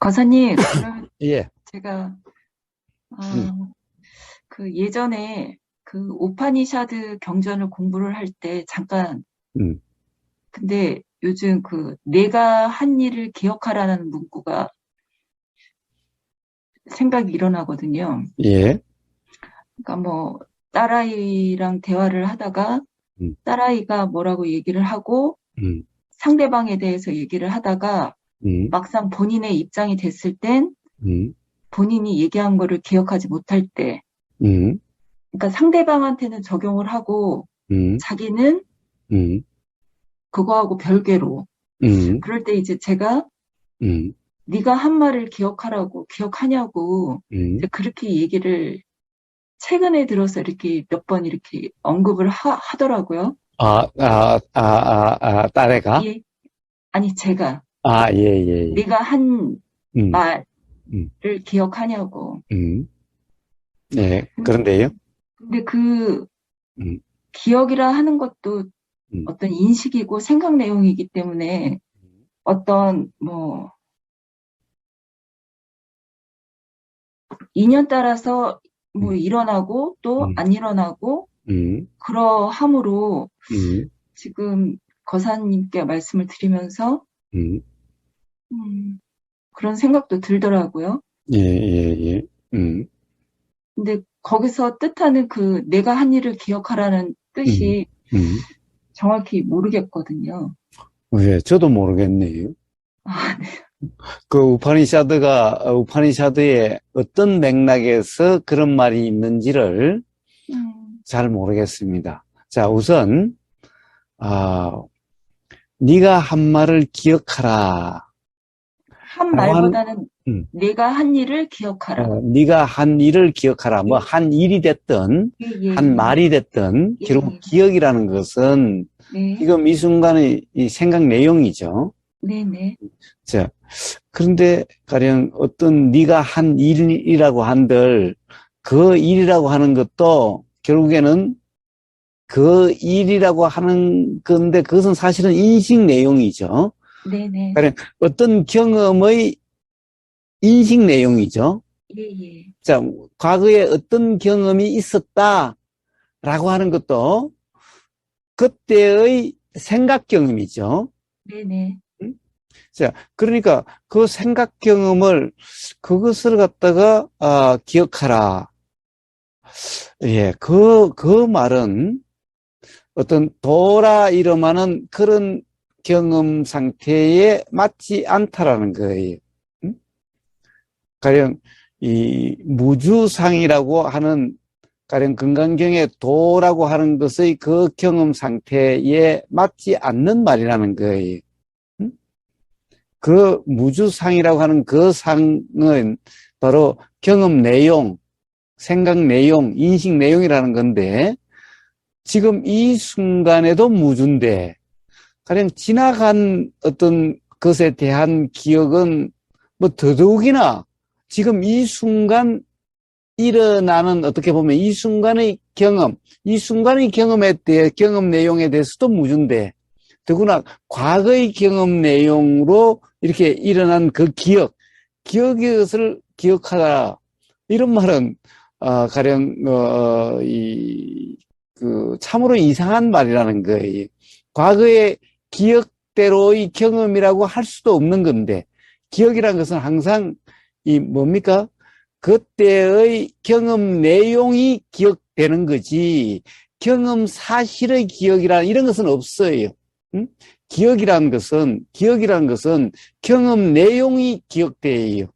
과사님, 그러면 예, 제가, 음, 아, 그 예전에 그 오파니샤드 경전을 공부를 할 때 잠깐, 음, 근데 요즘 그 내가 한 일을 기억하라는 문구가 생각이 일어나거든요. 예, 그러니까 뭐, 딸아이랑 대화를 하다가 음, 딸아이가 뭐라고 얘기를 하고 음, 상대방에 대해서 얘기를 하다가 음, 막상 본인의 입장이 됐을 땐 음, 본인이 얘기한 거를 기억하지 못할 때, 음, 그러니까 상대방한테는 적용을 하고 음, 자기는 음, 그거하고 별개로. 음, 그럴 때 이제 제가 음, 네가 한 말을 기억하라고 기억하냐고 이제 음. 그렇게 얘기를 최근에 들어서 이렇게 몇 번 이렇게 언급을 하더라고요. 딸애가? 예, 아니 제가 예, 예, 예. 네가 한 음, 말을 음, 기억하냐고. 음. 예, 근- 그런데요? 근데 그 음, 기억이라 하는 것도 음, 어떤 인식이고 생각 내용이기 때문에 어떤 뭐 인연 따라서 뭐 음, 일어나고 또 음, 안 일어나고 음, 그러함으로 음, 지금 거사님께 말씀을 드리면서 음. 음, 그런 생각도 들더라고요. 예, 예, 예. 음, 근데 거기서 뜻하는 그 내가 한 일을 기억하라는 음, 뜻이 음. 정확히 모르겠거든요. 왜, 저도 모르겠네요. 아, 네. 그 우파니샤드의 어떤 맥락에서 그런 말이 있는지를 음, 잘 모르겠습니다. 자, 우선 아, 네가 한 말을 기억하라 한 라고 하는, 말보다는 음, 내가 한 일을 기억하라. 네가 한 일을 기억하라. 뭐 예, 한 일이 됐든 예, 예, 한 예, 말이 됐든 예, 결국 예. 기억이라는 것은 네, 지금 이 순간의 이 생각 내용이죠. 네, 네, 자, 그런데 가령 어떤 네가 한 일이라고 한들 그 일이라고 하는 것도 결국에는 그 일이라고 하는 건데 그것은 사실은 인식 내용이죠. 네, 네, 가령 어떤 경험의 인식 내용이죠. 예, 예, 자, 과거에 어떤 경험이 있었다라고 하는 것도 그때의 생각 경험이죠. 네, 네. 음? 자, 그러니까 그 생각 경험을 그것을 갖다가 기억하라. 예, 그 말은 어떤 돌아 일어나는 그런 경험 상태에 맞지 않다라는 거예요. 음? 가령 이 무주상이라고 하는 가령 건강경의 도라고 하는 것의 그 경험 상태에 맞지 않는 말이라는 거예요. 음? 그 무주상이라고 하는 그 상은 바로 경험 내용, 생각 내용, 인식 내용이라는 건데 지금 이 순간에도 무주인데 가령 지나간 어떤 것에 대한 기억은 뭐 더더욱이나 지금 이 순간 일어나는 어떻게 보면 이 순간의 경험, 이 순간의 경험에 대해 경험 내용에 대해서도 무주인데 더구나 과거의 경험 내용으로 이렇게 일어난 그 기억의 것을 기억하라 이런 말은 가령 그 참으로 이상한 말이라는 거예요. 과거의 기억대로의 경험이라고 할 수도 없는 건데 기억이라는 것은 항상 이 뭡니까? 그때의 경험 내용이 기억되는 거지 경험 사실의 기억이라 이런 것은 없어요. 응? 기억이라는 것은 경험 내용이 기억돼요.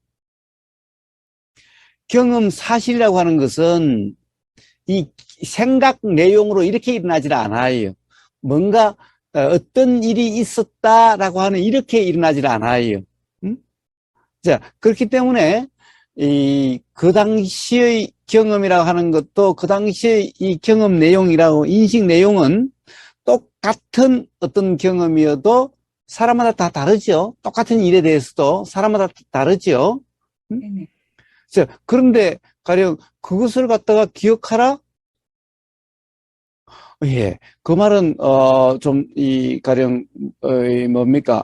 경험 사실이라고 하는 것은 이 생각 내용으로 이렇게 일어나질 않아요. 뭔가 어떤 일이 있었다라고 하는 이렇게 일어나질 않아요. 응? 자, 그렇기 때문에 그 당시의 경험이라고 하는 것도 그 당시의 이 경험 내용이라고 인식 내용은 똑같은 어떤 경험이어도 사람마다 다 다르죠. 똑같은 일에 대해서도 사람마다 다르죠. 응? 네네. 자, 그런데 가령 그것을 갖다가 기억하라? 예, 그 말은 좀 이 가령 뭡니까?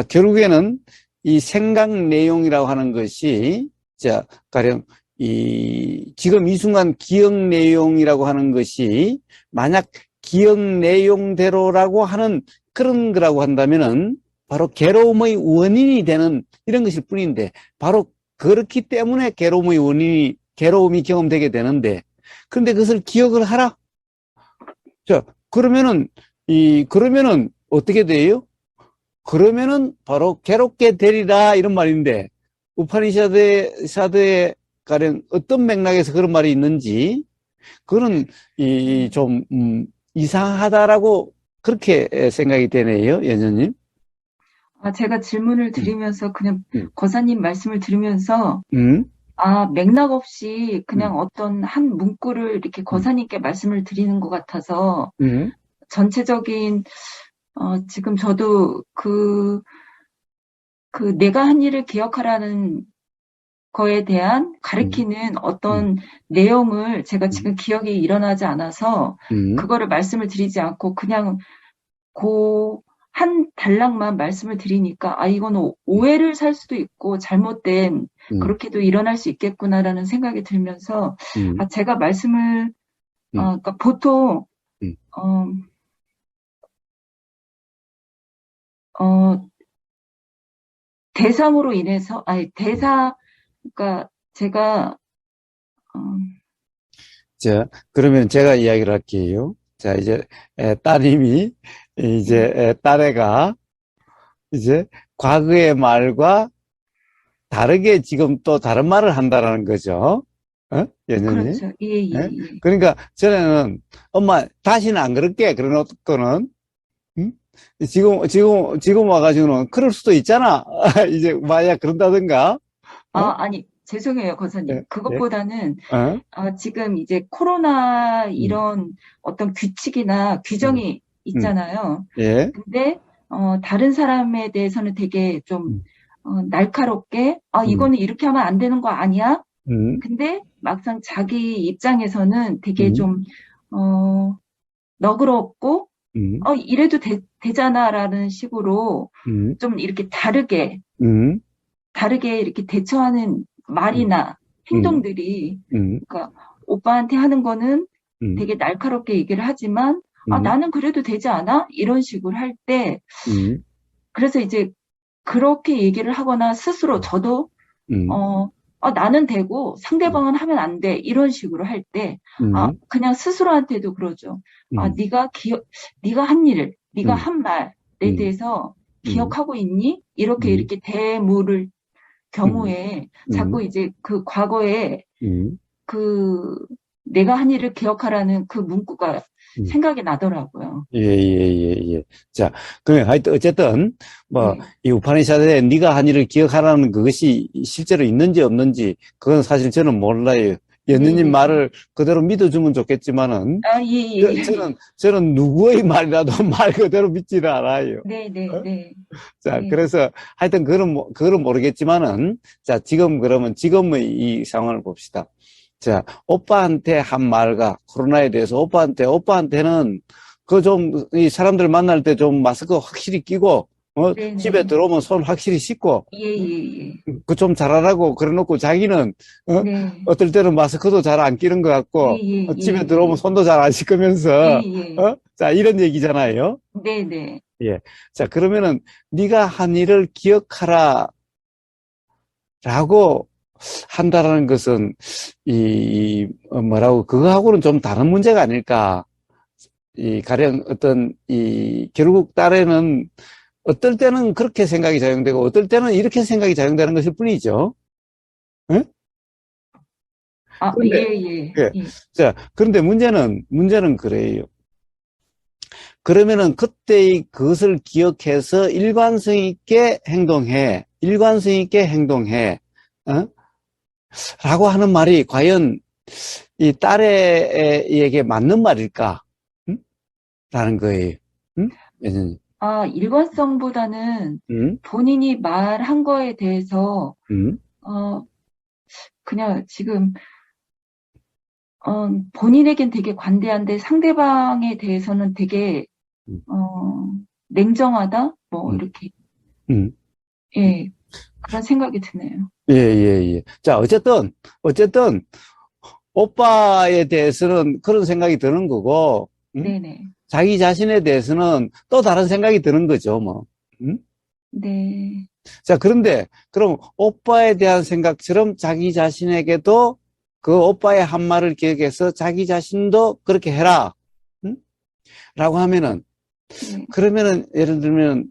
결국에는 이 생각 내용이라고 하는 것이, 자, 가령, 지금 이 순간 기억 내용이라고 하는 것이, 만약 기억 내용대로라고 하는 그런 거라고 한다면은, 바로 괴로움의 원인이 되는 이런 것일 뿐인데, 바로 그렇기 때문에 괴로움이 경험되게 되는데, 그런데 그것을 기억을 하라? 자, 그러면은 어떻게 돼요? 그러면은 바로 괴롭게 되리라 이런 말인데 우파니샤드에 가령 어떤 맥락에서 그런 말이 있는지 그거는 좀 이상하다라고 그렇게 생각이 되네요, 연주님. 제가 질문을 음, 드리면서 그냥 음, 거사님 말씀을 들으면서 음, 맥락 없이 음, 그냥 어떤 한 문구를 이렇게 음, 거사님께 말씀을 드리는 것 같아서 음, 전체적인 지금 저도 그 내가 한 일을 기억하라는 거에 대한 음, 가리키는 음, 어떤 내용을 제가 음, 지금 기억이 일어나지 않아서 음, 그거를 말씀을 드리지 않고 그냥 그 한 단락만 말씀을 드리니까 이거는 오해를 살 수도 있고 잘못된 음, 그렇게도 일어날 수 있겠구나라는 생각이 들면서 음, 제가 말씀을 음, 그러니까 보통 음. 어, 어, 대상으로 인해서 그러니까 제가 어, 자, 그러면 제가 이야기를 할게요. 자, 이제 따님이 이제 딸애가 이제 과거의 말과 다르게 지금 또 다른 말을 한다라는 거죠. 연연이. 그렇죠. 예, 예, 예? 예. 그러니까 전에는 엄마 다시는 안 그럴게. 그런 거는 음? 지금 와가지고는 그럴 수도 있잖아. 이제 만약 그런다든가. 어? 아니, 죄송해요, 예, 거사님. 예, 그것보다는 어? 지금 이제 코로나 음, 이런 어떤 규칙이나 음, 규정이 음, 있잖아요. 예, 근데 다른 사람에 대해서는 되게 좀 음, 날카롭게 음, 이거는 이렇게 하면 안 되는 거 아니야? 음, 근데 막상 자기 입장에서는 되게 음, 좀 어, 너그럽고 음, 이래도 되잖아라는 식으로 음, 좀 이렇게 다르게 이렇게 대처하는 음, 말이나 음, 행동들이, 음, 그러니까 오빠한테 하는 거는 음, 되게 날카롭게 얘기를 하지만, 음, 나는 그래도 되지 않아? 이런 식으로 할 때, 음, 그래서 이제 그렇게 얘기를 하거나 스스로 저도, 음, 어, 나는 되고 음, 상대방은 하면 안 돼. 이런 식으로 할 때, 음, 그냥 스스로한테도 그러죠. 음, 네가 한 일을, 네가 음, 한 말에 음, 대해서 음, 기억하고 있니? 음, 이렇게 대물을 음, 경우에 자꾸 음, 이제 그 과거에 음, 그 내가 한 일을 기억하라는 그 문구가 음. 생각이 나더라고요. 예, 예, 예, 예. 자, 그러면 하여튼 어쨌든 뭐 네, 이 우파니샤드에 네가 한 일을 기억하라는 그것이 실제로 있는지 없는지 그건 사실 저는 몰라요. 네, 연느님 네. 말을 그대로 믿어주면 좋겠지만은 예, 예, 예. 저는 누구의 말이라도 말 그대로 믿지를 않아요. 네, 네, 어? 네. 자, 예, 그래서 하여튼 그거는 모르겠지만은 자, 그러면 지금의 이 상황을 봅시다. 자, 오빠한테 한 말과 코로나에 대해서 오빠한테는 이 사람들 만날 때 좀 마스크 확실히 끼고, 네, 집에 네. 들어오면 손 확실히 씻고, 예, 예, 예. 그 좀 잘하라고 그래 놓고 자기는, 네. 어떨 때는 마스크도 잘 안 끼는 것 예, 같고, 예, 집에 예, 들어오면 예. 손도 잘 안 예, 씻으면서, 예. 자, 이런 얘기잖아요. 네, 네. 예. 자, 그러면은 네가 한 일을 기억하라 라고 한다라는 것은 뭐라고 그거하고는 좀 다른 문제가 아닐까. 가령 결국 딸에는 어떨 때는 그렇게 생각이 작용되고 어떨 때는 이렇게 생각이 작용되는 것일 뿐이죠. 응? 예, 그런데 예, 예. 예. 자, 그런데 문제는 그래요. 그러면은 그때의 그것을 기억해서 일관성 있게 행동해. 어? 라고 하는 말이 과연 이 딸에게 맞는 말일까? 응? 라는 거예요. 응? 예전에. 일관성보다는 응? 본인이 말한 거에 대해서, 응? 어, 그냥 지금 본인에겐 되게 관대한데 상대방에 대해서는 되게 응? 어, 냉정하다? 뭐 응? 이렇게 응? 예. 그런 생각이 드네요. 예, 예, 예. 자, 어쨌든, 오빠에 대해서는 그런 생각이 드는 거고, 응? 네네. 자기 자신에 대해서는 또 다른 생각이 드는 거죠, 뭐. 응? 네. 자, 그런데, 그럼 오빠에 대한 생각처럼 자기 자신에게도 그 오빠의 한 말을 기억해서 자기 자신도 그렇게 해라. 응? 라고 하면은, 네. 그러면은, 예를 들면,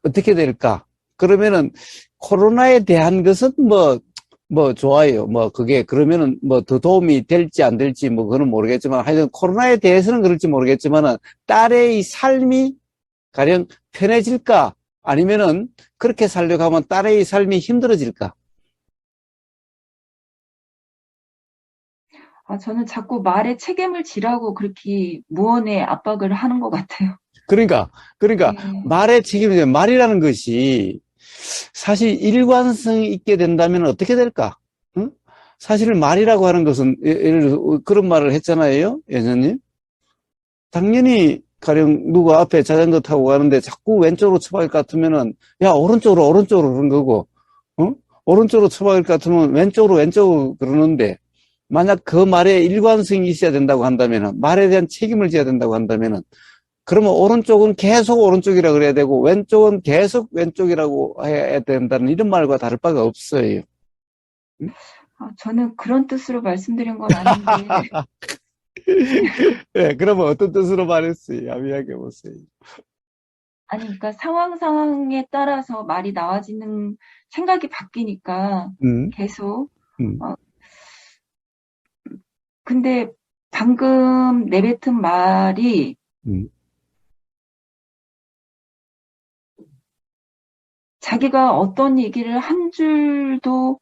어떻게 될까? 그러면은, 코로나에 대한 것은 뭐, 좋아요. 뭐, 그게, 그러면은, 뭐, 더 도움이 될지 안 될지, 뭐, 그건 모르겠지만, 하여튼, 코로나에 대해서는 그럴지 모르겠지만은, 딸의 삶이 가령 편해질까? 아니면은, 그렇게 살려고 하면 딸의 삶이 힘들어질까? 아, 저는 자꾸 말에 책임을 지라고 그렇게 무언의 압박을 하는 것 같아요. 그러니까, 그러니까, 네. 말의 책임이, 말이라는 것이 사실 일관성이 있게 된다면 어떻게 될까? 응? 사실 말이라고 하는 것은, 예를 들어, 그런 말을 했잖아요, 예전님. 당연히 가령 누구 앞에 자전거 타고 가는데 자꾸 왼쪽으로 쳐박을 것 같으면은 야 오른쪽으로 그런 거고 어? 오른쪽으로 쳐박을 것 같으면 왼쪽으로 그러는데 만약 그 말에 일관성이 있어야 된다고 한다면은 말에 대한 책임을 져야 된다고 한다면은 그러면 오른쪽은 계속 오른쪽이라 그래야 되고 왼쪽은 계속 왼쪽이라고 해야 된다는 이런 말과 다를 바가 없어요. 응? 아, 저는 그런 뜻으로 말씀드린 건 아닌데, 네, 그러면 어떤 뜻으로 말했어요? 야비하게 보세요. 아니, 그러니까 상황에 따라서 말이 나와지는 생각이 바뀌니까 음, 계속, 음, 어, 근데 방금 내뱉은 말이 음, 자기가 어떤 얘기를 한 줄도,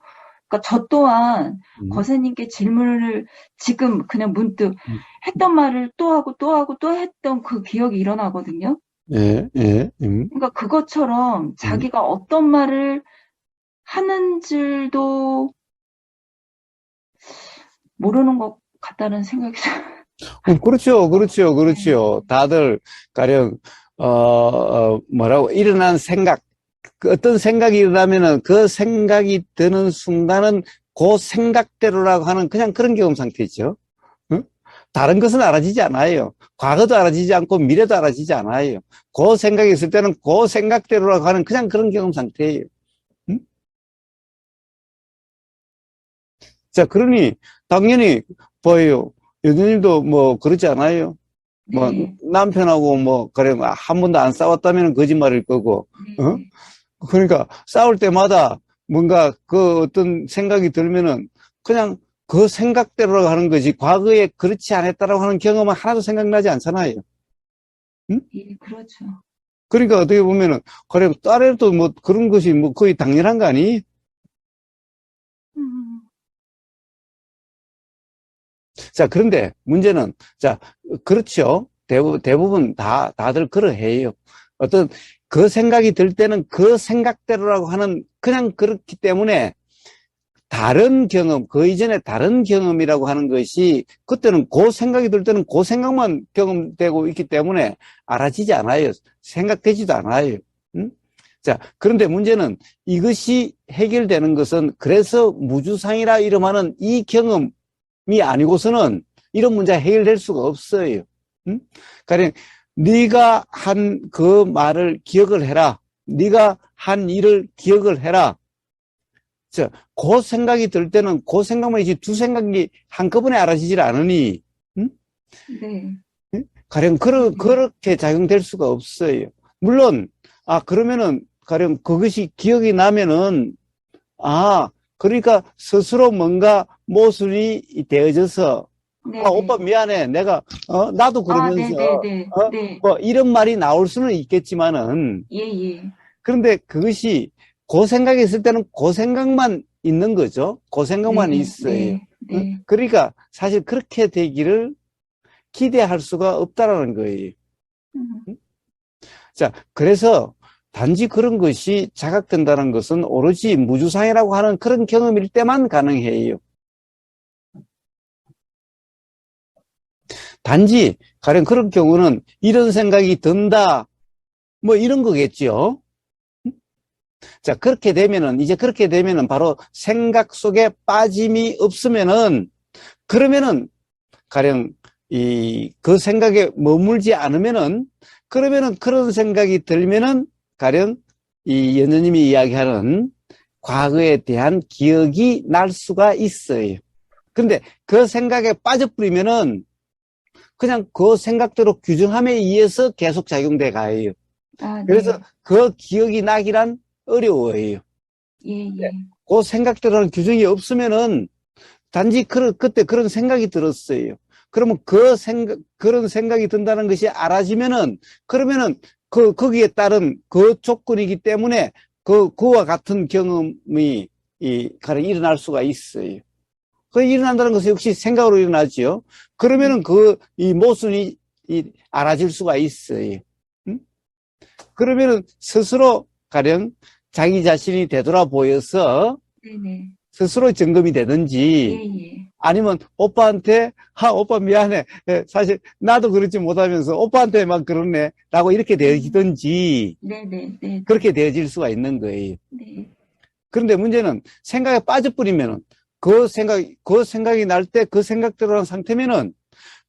그러니까 저 또한 음, 거세님께 질문을 지금 그냥 문득 음. 했던 말을 또 하고 또 하고 또 했던 그 기억이 일어나거든요. 예, 예, 그러니까 그것처럼 음. 자기가 어떤 말을 하는 줄도 모르는 것 같다는 생각이 들어요. 그렇죠, 그렇죠, 네. 그렇죠. 다들 가령 뭐라고 일어난 생각, 그 어떤 생각이 일어나면은 그 생각이 드는 순간은 그 생각대로라고 하는 그냥 그런 경험 상태죠. 응? 다른 것은 알아지지 않아요. 과거도 알아지지 않고 미래도 알아지지 않아요. 그 생각이 있을 때는 그 생각대로라고 하는 그냥 그런 경험 상태예요. 응? 자, 그러니 당연히 보여요. 여전님도 뭐 그렇지 않아요? 뭐 네. 남편하고 뭐 그래 한 번도 안 싸웠다면 거짓말일 거고 네. 어? 네. 그러니까 싸울 때마다 뭔가 그 어떤 생각이 들면은 그냥 그 생각대로 하는 거지 과거에 그렇지 않았다라고 하는 경험은 하나도 생각나지 않잖아요. 응? 예, 그렇죠. 그러니까 어떻게 보면은 그래 딸애도 뭐 그런 것이 뭐 거의 당연한 거 아니? 음, 자, 그런데 문제는 자, 그렇죠. 대부분 다들 그러해요. 어떤 그 생각이 들 때는 그 생각대로라고 하는 그냥 그렇기 때문에 다른 경험, 그 이전에 다른 경험이라고 하는 것이 그때는 그 생각이 들 때는 그 생각만 경험되고 있기 때문에 알아지지 않아요. 생각되지도 않아요. 응? 자, 그런데 문제는 이것이 해결되는 것은 그래서 무주상이라 이름하는 이 경험이 아니고서는 이런 문제가 해결될 수가 없어요. 응? 가령 네가 한 그 말을 기억을 해라. 네가 한 일을 기억을 해라. 자, 그 생각이 들 때는 그 생각만 이지 두 생각이 한꺼번에 알아지질 않으니, 응? 네. 가령 그러게요. 그렇게 작용될 수가 없어요. 물론, 그러면은, 가령 그것이 기억이 나면은, 그러니까 스스로 뭔가 모순이 되어져서, 오빠 네네. 미안해. 내가, 나도 아, 그러면서, 네네네. 네. 뭐, 이런 말이 나올 수는 있겠지만은, 예, 예. 그런데 그것이 그 생각이 있을 때는 그 생각만 있는 거죠. 그 생각만 네, 있어요. 네, 응? 네. 그러니까 사실 그렇게 되기를 기대할 수가 없다라는 거예요. 음, 응? 자, 그래서 단지 그런 것이 자각된다는 것은 오로지 무주상이라고 하는 그런 경험일 때만 가능해요. 단지 가령 그런 경우는 이런 생각이 든다, 뭐 이런 거겠죠. 자, 그렇게 되면은 바로 생각 속에 빠짐이 없으면은, 그러면은, 가령, 그 생각에 머물지 않으면은, 그러면은 그런 생각이 들면은, 가령, 이 연주님이 이야기하는 과거에 대한 기억이 날 수가 있어요. 근데 그 생각에 빠져버리면은, 그냥 그 생각대로 규정함에 의해서 계속 작용돼 가요. 아, 그래서 네. 그 기억이 나기란 어려워요. 예, 예. 그 생각대로는 규정이 없으면은 단지 그때 그런 생각이 들었어요. 그러면 그런 생각이 든다는 것이 알아지면은, 그러면은 거기에 따른 그 조건이기 때문에 그와 같은 경험이 가령 일어날 수가 있어요. 그 일어난다는 것은 역시 생각으로 일어나지요. 그러면은 네. 이 모순이 알아질 수가 있어요. 응? 그러면은 스스로 가령 자기 자신이 되돌아 보여서 네네. 스스로 점검이 예, 되든지, 예. 아니면 오빠한테 오빠 미안해, 사실 나도 그렇지 못하면서 오빠한테만 그러네 라고 이렇게 음, 되어지든지, 네네, 네네. 그렇게 되어질 수가 있는 거예요. 네. 그런데 문제는 생각에 빠져버리면은, 그 생각이 날 때 그 생각대로 한 상태면은,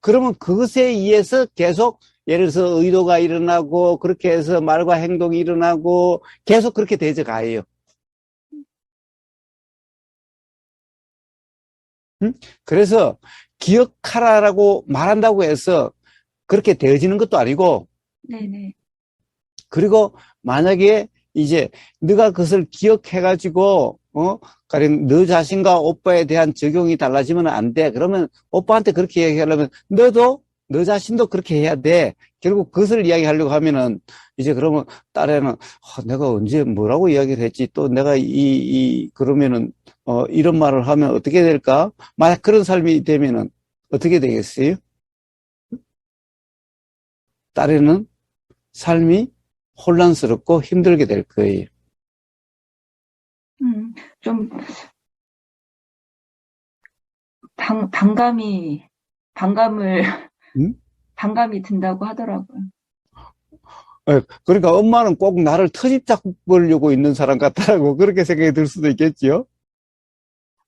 그러면 그것에 의해서 계속 예를 들어서 의도가 일어나고, 그렇게 해서 말과 행동이 일어나고 계속 그렇게 되져 가요. 응? 그래서 기억하라라고 말한다고 해서 그렇게 되어지는 것도 아니고, 네네. 그리고 만약에 이제 네가 그것을 기억해가지고 가령 너 자신과 오빠에 대한 적용이 달라지면 안 돼. 그러면 오빠한테 그렇게 얘기하려면 너도 너 자신도 그렇게 해야 돼. 결국 그것을 이야기하려고 하면은 이제 그러면 딸애는 내가 언제 뭐라고 이야기를 했지? 또 내가 그러면은 이런 말을 하면 어떻게 될까? 만약 그런 삶이 되면은 어떻게 되겠어요? 딸애는 삶이 혼란스럽고 힘들게 될 거예요. 음, 좀 반감이, 반감을, 응? 반감이 든다고 하더라고요. 그러니까 엄마는 꼭 나를 터집 잡으려고 있는 사람 같다라고 그렇게 생각이 들 수도 있겠지요.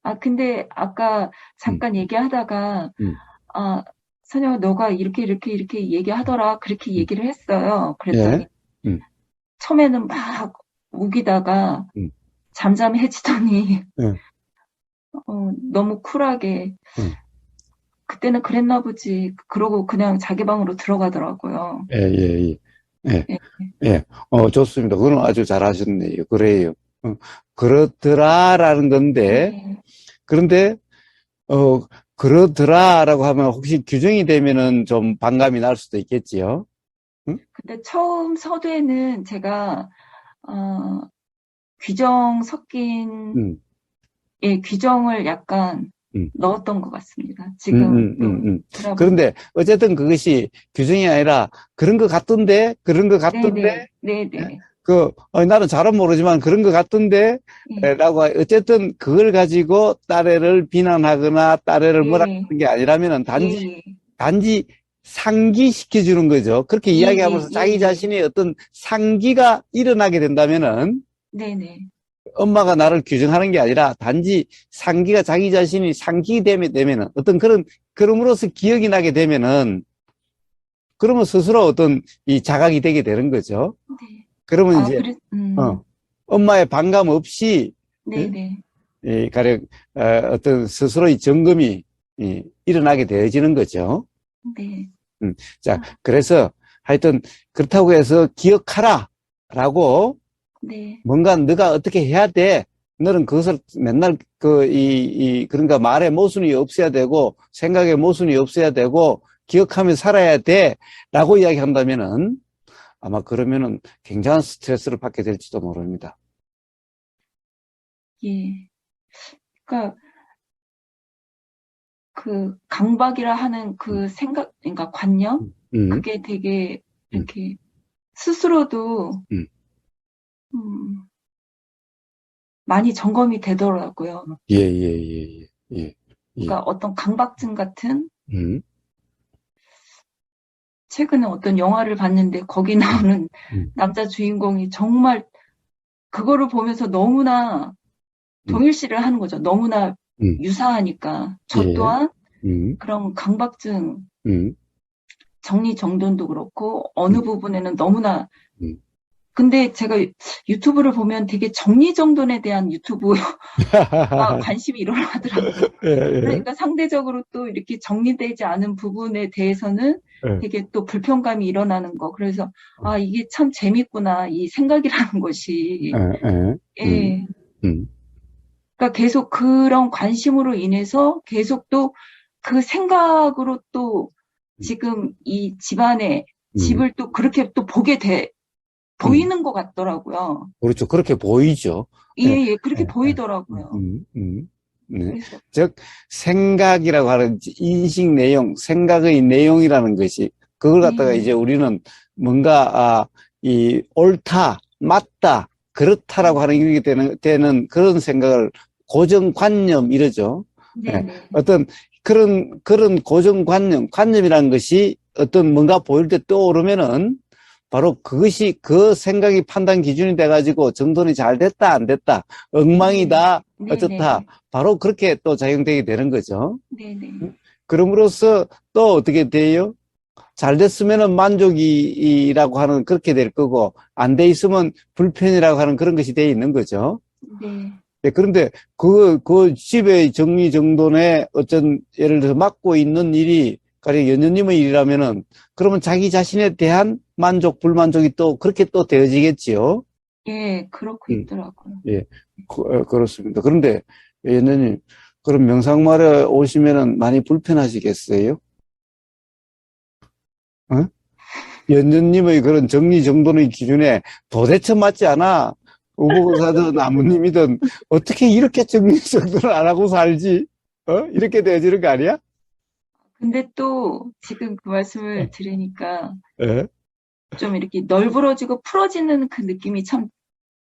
아, 근데 아까 음, 잠깐 얘기하다가, 음, 아, 선영아, 너가 이렇게 얘기하더라. 그렇게 음. 얘기를 했어요. 예, 그랬더니, 음, 처음에는 막 우기다가 음, 잠잠해지더니, 예, 너무 쿨하게, 음. 그때는 그랬나 보지. 그러고 그냥 자기 방으로 들어가더라고요. 예, 예, 예, 예, 예, 예. 좋습니다. 그건 아주 잘하셨네요. 그래요. 그렇더라라는 건데, 네. 그런데, 어, 그러더라라고 하면 혹시 규정이 되면은 좀 반감이 날 수도 있겠지요. 응? 근데 처음 서두에는 제가, 어, 규정 섞인, 음, 예, 규정을 약간 음. 넣었던 것 같습니다. 음, 지금 음, 또 음, 음. 돌아보니. 그런데 어쨌든 그것이 규정이 아니라 그런 것 같던데, 네네, 네네. 나는 잘은 모르지만 그런 것 같던데, 예, 라고, 어쨌든 그걸 가지고 딸애를 비난하거나 딸애를 뭐라 예, 하는 게 아니라면은 예, 단지, 예, 단지 상기시켜 주는 거죠. 그렇게 예, 예, 이야기하면서 예, 자기 예. 자신의 어떤 상기가 일어나게 된다면은 네네. 엄마가 나를 규정하는 게 아니라 단지 상기가 자기 자신이 되면은 어떤 그럼으로써 기억이 나게 되면은 그러면 스스로 어떤 이 자각이 되게 되는 거죠. 네. 그러면 아, 이제 어, 엄마의 반감 없이 예? 네네. 가령 어떤 스스로의 점검이 일어나게 되어지는 거죠. 네. 자, 아, 그래서 하여튼 그렇다고 해서 기억하라라고 네. 뭔가 너가 어떻게 해야 돼. 너는 그것을 맨날 그러니까 말에 모순이 없어야 되고, 생각에 모순이 없어야 되고, 기억하며 살아야 돼. 라고 이야기한다면은, 아마 그러면은 굉장한 스트레스를 받게 될지도 모릅니다. 예. 그러니까 그 강박이라 하는 음, 그 생각, 그러니까 관념? 음, 그게 되게 음, 이렇게 스스로도 음. 음, 많이 점검이 되더라고요. 예, 예, 예, 예, 예, 예. 그러니까 어떤 강박증 같은 음, 최근에 어떤 영화를 봤는데 거기 음, 나오는 음, 남자 주인공이 정말 그거를 보면서 너무나 음, 동일시를 하는 거죠. 너무나 음, 유사하니까. 저 예, 또한 음, 그런 강박증, 음, 정리정돈도 그렇고, 음, 어느 부분에는 너무나, 음. 근데 제가 유튜브를 보면 되게 정리정돈에 대한 유튜브가 관심이 일어나더라고요. 예, 예, 그러니까 상대적으로 또 이렇게 정리되지 않은 부분에 대해서는 예, 되게 또 불편감이 일어나는 거. 그래서, 아, 이게 참 재밌구나. 이 생각이라는 예, 것이. 예, 예. 음, 그러니까 계속 그런 관심으로 인해서 계속 또 그 생각으로 또 지금 이 집안에 음, 집을 또 그렇게 또 음. 보이는 것 같더라고요. 그렇죠. 그렇게 보이죠. 예, 예, 예, 예, 그렇게 예. 보이더라고요. 네. 그래서, 즉, 생각이라고 하는 인식 내용, 생각의 내용이라는 것이, 그걸 갖다가 네, 이제 우리는 뭔가, 이, 옳다, 맞다, 그렇다라고 하는 게 되는 그런 생각을 고정관념, 이러죠. 네, 예. 네, 어떤 그런 관념이라는 것이 어떤 뭔가 보일 때 떠오르면은 바로 그것이 그 생각이 판단 기준이 돼가지고 정돈이 잘 됐다, 안 됐다, 네, 엉망이다, 네, 네, 어쩌다, 네, 바로 그렇게 또 작용되게 되는 거죠. 네, 네, 그럼으로써 또 어떻게 돼요? 잘 됐으면은 만족이라고 하는 그렇게 될 거고, 안 돼 있으면 불편이라고 하는 그런 것이 돼 있는 거죠. 네, 예, 그런데 그 집의 정리정돈에 어쩐 예를 들어서 맡고 있는 일이 가령 연녀님의 일이라면은 그러면 자기 자신에 대한 만족, 불만족이 또 그렇게 또 되어지겠지요. 예, 그렇고 음, 있더라고요. 예, 그렇습니다. 그런데 연녀님, 그럼 명상마을에 오시면은 많이 불편하시겠어요? 어? 연녀님의 그런 정리정돈의 기준에 도대체 맞지 않아. 우보사든 나무님이든 어떻게 이렇게 정리정돈을 안 하고 살지? 이렇게 되어지는 거 아니야? 근데 또 지금 그 말씀을 들으니까 예? 좀 이렇게 널브러지고 풀어지는 그 느낌이 참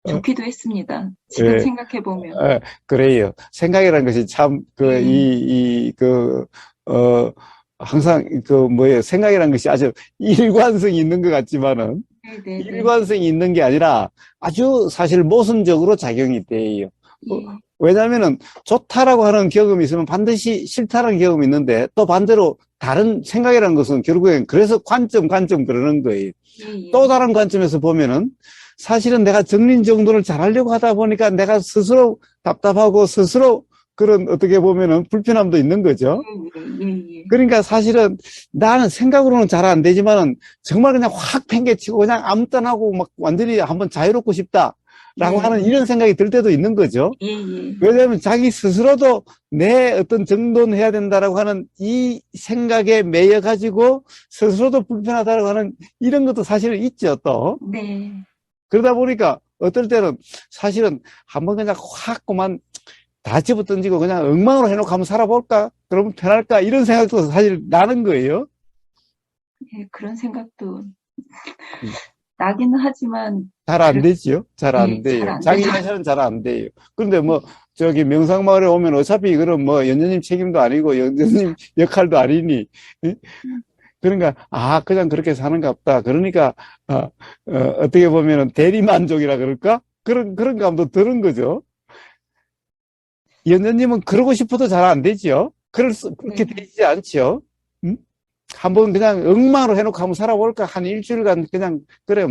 어, 좋기도 했습니다. 지금 예, 생각해 보면. 그래요. 생각이라는 것이 참, 예, 어, 항상, 뭐예요. 생각이라는 것이 아주 일관성이 있는 것 같지만은, 네네네. 일관성이 있는 게 아니라 아주 사실 모순적으로 작용이 돼요. 예, 왜냐하면은 좋다라고 하는 경험이 있으면 반드시 싫다라는 경험이 있는데 또 반대로 다른 생각이라는 것은 결국엔 그래서 관점 그러는 거예요. 예, 또 예. 다른 관점에서 보면은 사실은 내가 정리정돈을 잘하려고 하다 보니까 내가 스스로 답답하고 스스로 그런 어떻게 보면은 불편함도 있는 거죠. 예, 예, 예. 그러니까 사실은 나는 생각으로는 잘 안 되지만은 정말 그냥 확 팽개치고 그냥 아무 딴 하고 막 완전히 한번 자유롭고 싶다라고 네. 하는 이런 생각이 들 때도 있는 거죠. 예, 예. 왜냐하면 자기 스스로도 내 어떤 정돈해야 된다라고 하는 이 생각에 매여 가지고 스스로도 불편하다고 하는 이런 것도 사실은 있죠, 또. 네. 그러다 보니까 어떨 때는 사실은 한번 그냥 확 그만 다 집어 던지고 그냥 엉망으로 해놓고 한번 살아볼까? 그러면 편할까? 이런 생각도 사실 나는 거예요. 예, 그런 생각도 나기는 하지만, 잘 안 되지요? 잘 안 예, 잘 돼요. 안 자기 되죠. 자신은 잘 안 돼요. 그런데 뭐, 저기 명상마을에 오면 어차피 그런 뭐, 연녀님 책임도 아니고, 연녀님 역할도 아니니, 예? 그러니까, 그냥 그렇게 사는갑다. 그러니까, 떻게 보면은 대리만족이라 그럴까? 그런 감도 드는 거죠. 연녀님은 그러고 싶어도 잘 안 되지요? 그렇게 네. 되지 않지요? 음? 한번 그냥 엉망으로 해놓고 한번 살아볼까? 한 일주일간 그냥, 그래,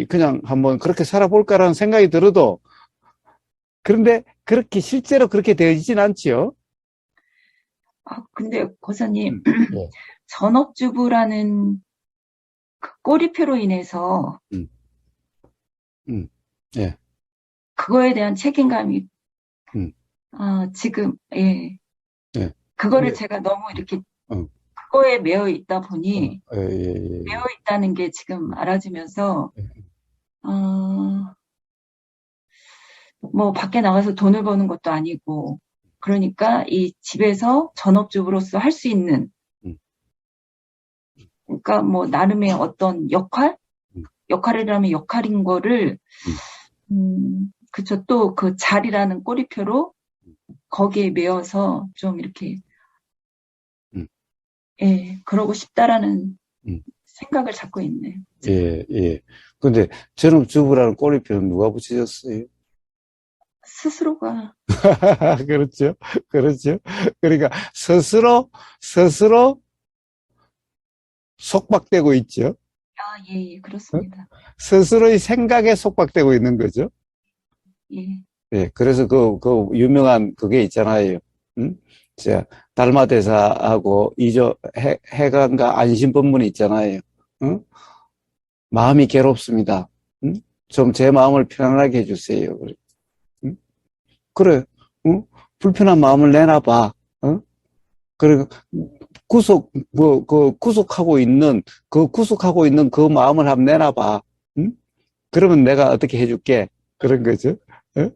그냥 한번 그렇게 살아볼까라는 생각이 들어도, 그런데 그렇게 실제로 그렇게 되어지진 않지요? 아, 근데 고사님, 예. 전업주부라는 그 꼬리표로 인해서 음, 음, 예, 그거에 대한 책임감이, 음, 지금, 예. 예. 그거를 근데, 제가 너무 이렇게 어, 그거에 매여 있다 보니, 예, 예, 매여 있다는 게 지금 알아지면서, 예. 어, 뭐 밖에 나가서 돈을 버는 것도 아니고, 그러니까 이 집에서 전업주부로서 할 수 있는, 음, 그러니까 뭐 나름의 어떤 음, 역할이라면 역할인 거를, 음, 그쵸. 또 그 자리라는 꼬리표로 거기에 매여서 좀 이렇게, 음, 예, 그러고 싶다라는 음. 생각을 잡고 있네. 예, 예. 근데 전업주부라는 꼬리표는 누가 붙여줬어요? 스스로가, 그렇죠. 그렇죠. 그러니까 스스로 속박되고 있죠. 아, 예, 예, 어? 그렇습니다. 스스로의 생각에 속박되고 있는 거죠. 예, 예, 그래서 그 유명한 그게 있잖아요. 응? 자, 달마대사하고 해관과 안심법문이 있잖아요. 응? 마음이 괴롭습니다. 응? 좀 제 마음을 편안하게 해주세요. 그래. 응? 그래. 응? 불편한 마음을 내놔봐. 응? 그리고 구속하고 있는 그 마음을 한번 내놔봐. 응? 그러면 내가 어떻게 해줄게. 그런 거죠. 응?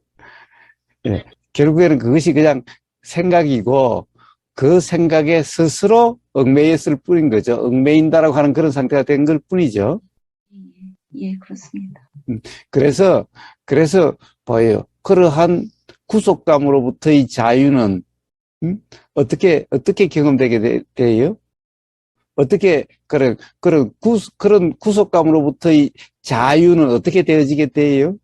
예. 결국에는 그것이 그냥 생각이고 그 생각에 스스로 얽매였을 뿐인 거죠. 얽매인다라고 하는 그런 상태가 된 걸 뿐이죠. 예, 예, 그렇습니다. 그래서, 봐요. 그러한 구속감으로부터의 자유는, 어떻게 경험되게 돼요? 어떻게, 그런 구속감으로부터의 자유는 어떻게 되어지게 돼요?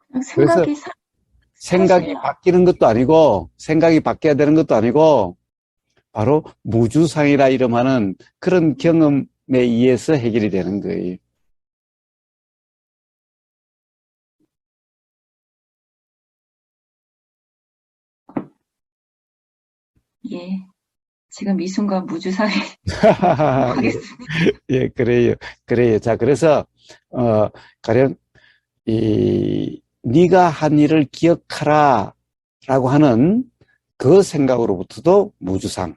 그냥 그래서 생각이 생각이 사라집니다. 바뀌는 것도 아니고, 생각이 바뀌어야 되는 것도 아니고, 바로 무주상이라 이름하는 그런 경험에 의해서 해결이 되는 거예요. 예, 지금 이 순간 무주사에 예, 하겠습니다. 예, 그래요. 그래요. 자, 그래서, 가령, 네가 한 일을 기억하라 라고 하는 그 생각으로부터도 무주상,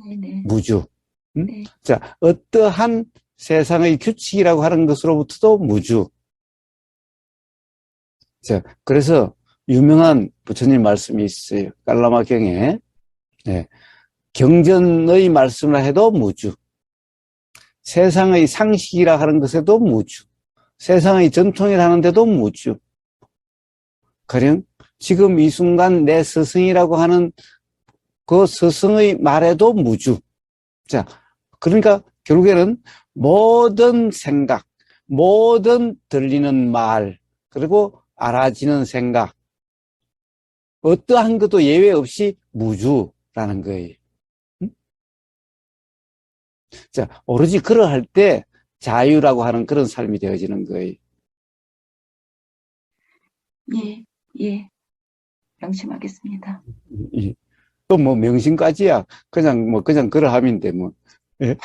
네네, 무주. 네. 자, 어떠한 세상의 규칙이라고 하는 것으로부터도 무주. 자, 그래서 유명한 부처님 말씀이 있어요. 깔라마경에. 네. 경전의 말씀을 해도 무주. 세상의 상식이라 하는 것에도 무주. 세상의 전통이라는데도 무주. 가령 지금 이 순간 내 스승이라고 하는 그 스승의 말에도 무주. 자, 그러니까 결국에는 모든 생각, 모든 들리는 말, 그리고 알아지는 생각, 어떠한 것도 예외 없이 무주라는 거예요. 자, 오로지 그러할 때 자유라고 하는 그런 삶이 되어지는 거예요. 예, 예, 명심하겠습니다. 또 뭐 명심까지야. 그냥 그러함인데 뭐. 예, 예,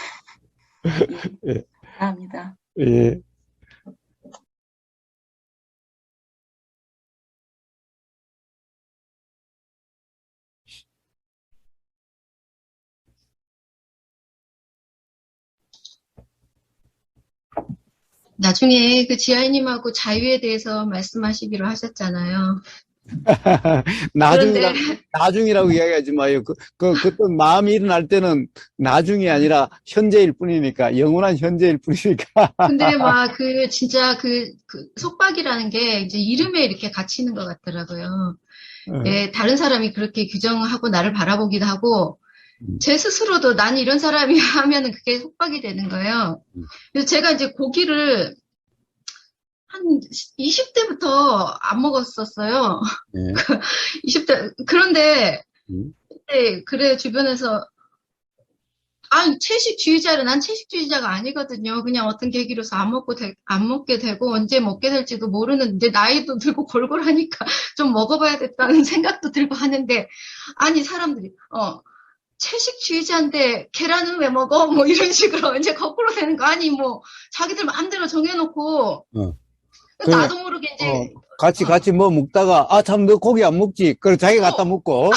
예, 감사합니다. 예. 나중에 그 지아이님하고 자유에 대해서 말씀하시기로 하셨잖아요. 그런데, 나중이라고 이야기하지 마요. 그때 마음이 일어날 때는 나중이 아니라 현재일 뿐이니까, 영원한 현재일 뿐이니까. 근데 막 진짜 그 속박이라는 게 이제 이름에 이렇게 갇히는 것 같더라고요. 예, 다른 사람이 그렇게 규정하고 나를 바라보기도 하고, 제 스스로도 난 이런 사람이 하면은 그게 속박이 되는 거예요. 그래서 제가 이제 고기를 한 20대부터 안 먹었었어요. 예. 20대. 그런데, 음, 네, 그래, 주변에서, 채식주의자를, 난 채식주의자가 아니거든요. 그냥 어떤 계기로서 안 먹게 되고, 언제 먹게 될지도 모르는데, 나이도 들고 골골하니까 좀 먹어봐야겠다는 생각도 들고 하는데, 아니, 사람들이, 채식주의자인데, 계란은 왜 먹어? 뭐 이런 식으로, 이제 거꾸로 되는 거. 아니, 뭐, 자기들 마음대로 정해놓고, 어. 그냥, 나도 모르게 이제, 같이 뭐 먹다가, 참, 너 고기 안 먹지? 그래, 자기 갖다 어, 먹고.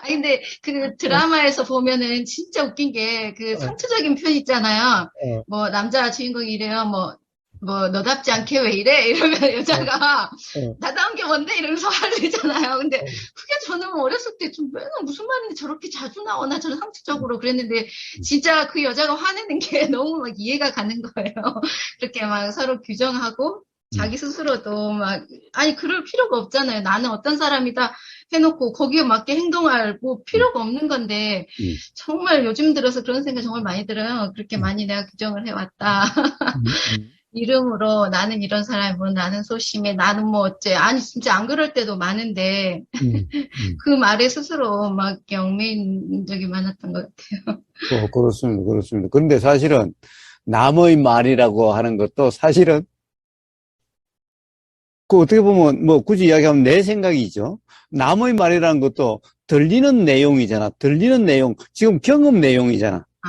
근데 그 어, 드라마에서 보면은 진짜 웃긴 게 그 어, 상투적인 편 있잖아요. 어, 뭐 남자 주인공이 이래요. 뭐 너답지 않게 왜 이래? 이러면 어, 여자가 어, 나다운 게 뭔데? 이러면서 화를 내잖아요. 근데 어. 그게 저는 어렸을 때 좀 맨날 무슨 말인지 저렇게 자주 나오나 저는 상투적으로 그랬는데 진짜 그 여자가 화내는 게 너무 막 이해가 가는 거예요. 그렇게 막 서로 규정하고 자기 스스로도 막, 아니, 그럴 필요가 없잖아요. 나는 어떤 사람이다 해놓고 거기에 맞게 행동할 뭐 필요가 없는 건데, 음, 정말 요즘 들어서 그런 생각 정말 많이 들어요. 그렇게 많이 내가 규정을 해왔다. 음. 이름으로 나는 이런 사람이고 나는 소심해, 나는 뭐 어째. 아니, 진짜 안 그럴 때도 많은데, 음. 그 말에 스스로 막 이렇게 얽매인 적이 많았던 것 같아요. 그렇습니다. 그렇습니다. 그런데 사실은 남의 말이라고 하는 것도 사실은 그 어떻게 보면 뭐 굳이 이야기하면 내 생각이죠. 남의 말이라는 것도 들리는 내용이잖아. 들리는 내용. 지금 경험 내용이잖아. 아,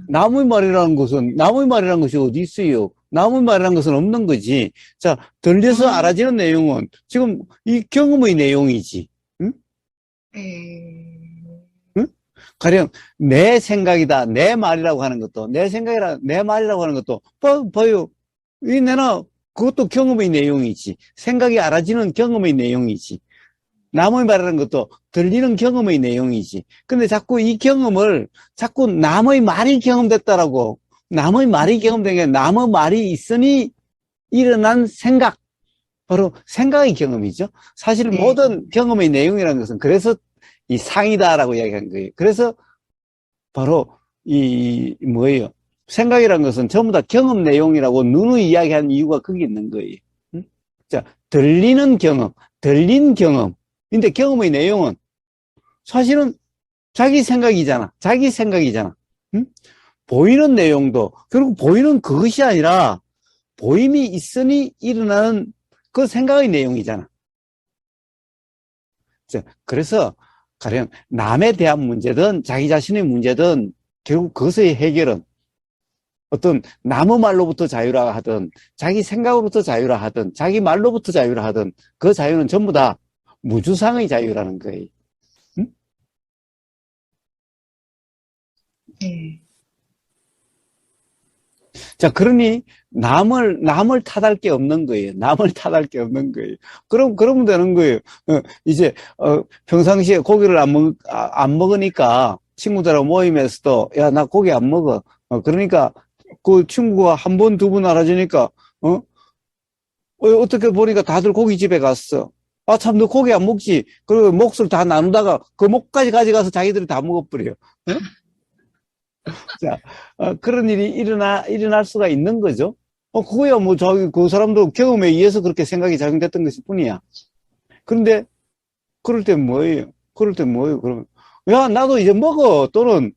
남의 말이라는 것이 어디 있어요? 남의 말이라는 것은 없는 거지. 자, 들려서 음, 알아지는 내용은 지금 이 경험의 내용이지. 응? 예, 응? 가령 내 생각이다, 내 말이라고 하는 것도, 내 말이라고 하는 것도, 봐요. 이 내나 그것도 경험의 내용이지. 생각이 알아지는 경험의 내용이지. 남의 말이라는 것도 들리는 경험의 내용이지. 근데 자꾸 이 경험을 자꾸 남의 말이 경험됐다라고, 남의 말이 경험된 게 남의 말이 있으니 일어난 생각, 바로 생각의 경험이죠. 사실 네, 모든 경험의 내용이라는 것은 그래서 이 상이다라고 이야기한 거예요. 그래서 바로 이 뭐예요? 생각이라는 것은 전부 다 경험 내용이라고 누누이 이야기하는 이유가 거기 있는 거예요. 응? 자, 들리는 경험, 들린 경험. 근데 경험의 내용은 사실은 자기 생각이잖아. 자기 생각이잖아. 응? 보이는 내용도 결국 보이는 그것이 아니라 보임이 있으니 일어나는 그 생각의 내용이잖아. 그래서 가령 남에 대한 문제든 자기 자신의 문제든 결국 그것의 해결은 어떤 남의 말로부터 자유라 하든 자기 생각으로부터 자유라 하든 자기 말로부터 자유라 하든 그 자유는 전부 다 무주상의 자유라는 거예요. 응? 네, 자, 그러니 남을 탓할 게 없는 거예요. 남을 탓할 게 없는 거예요. 그러면 되는 거예요. 이제, 평상시에 고기를 안 먹으니까 친구들하고 모임에서도, 야, 나 고기 안 먹어. 그러니까 그 친구가 한 번, 두 번 알아주니까, 어떻게 보니까 다들 고깃집에 갔어. 아, 참, 너 고기 안 먹지? 그리고 몫을 다 나누다가 그 몫까지 가져가서 자기들이 다 먹어버려. 어? 자, 그런 일이 일어날 수가 있는 거죠. 그거야, 뭐, 그 사람도 경험에 의해서 그렇게 생각이 작용됐던 것일 뿐이야. 그런데, 그럴 때 뭐예요? 그러면, 야, 나도 이제 먹어. 또는,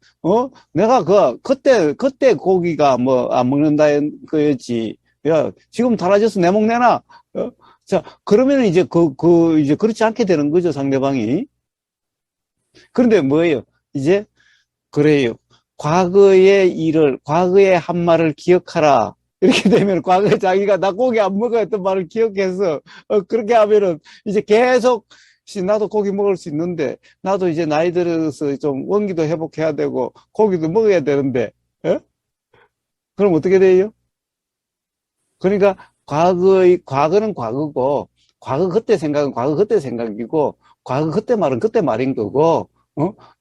내가 그때 고기가 뭐, 안 먹는다 거였지. 야, 지금 달아져서 내 목 내놔. 자, 그러면 이제 이제 그렇지 않게 되는 거죠, 상대방이. 그런데 뭐예요? 이제, 그래요. 과거의 한 말을 기억하라. 이렇게 되면 과거에 자기가 나 고기 안 먹어 했던 말을 기억해서, 그렇게 하면은 이제 계속, 나도 고기 먹을 수 있는데, 나도 이제 나이 들어서 좀 원기도 회복해야 되고, 고기도 먹어야 되는데, 예? 그럼 어떻게 돼요? 그러니까 과거는 과거고, 과거 그때 생각은 과거 그때 생각이고, 과거 그때 말은 그때 말인 거고,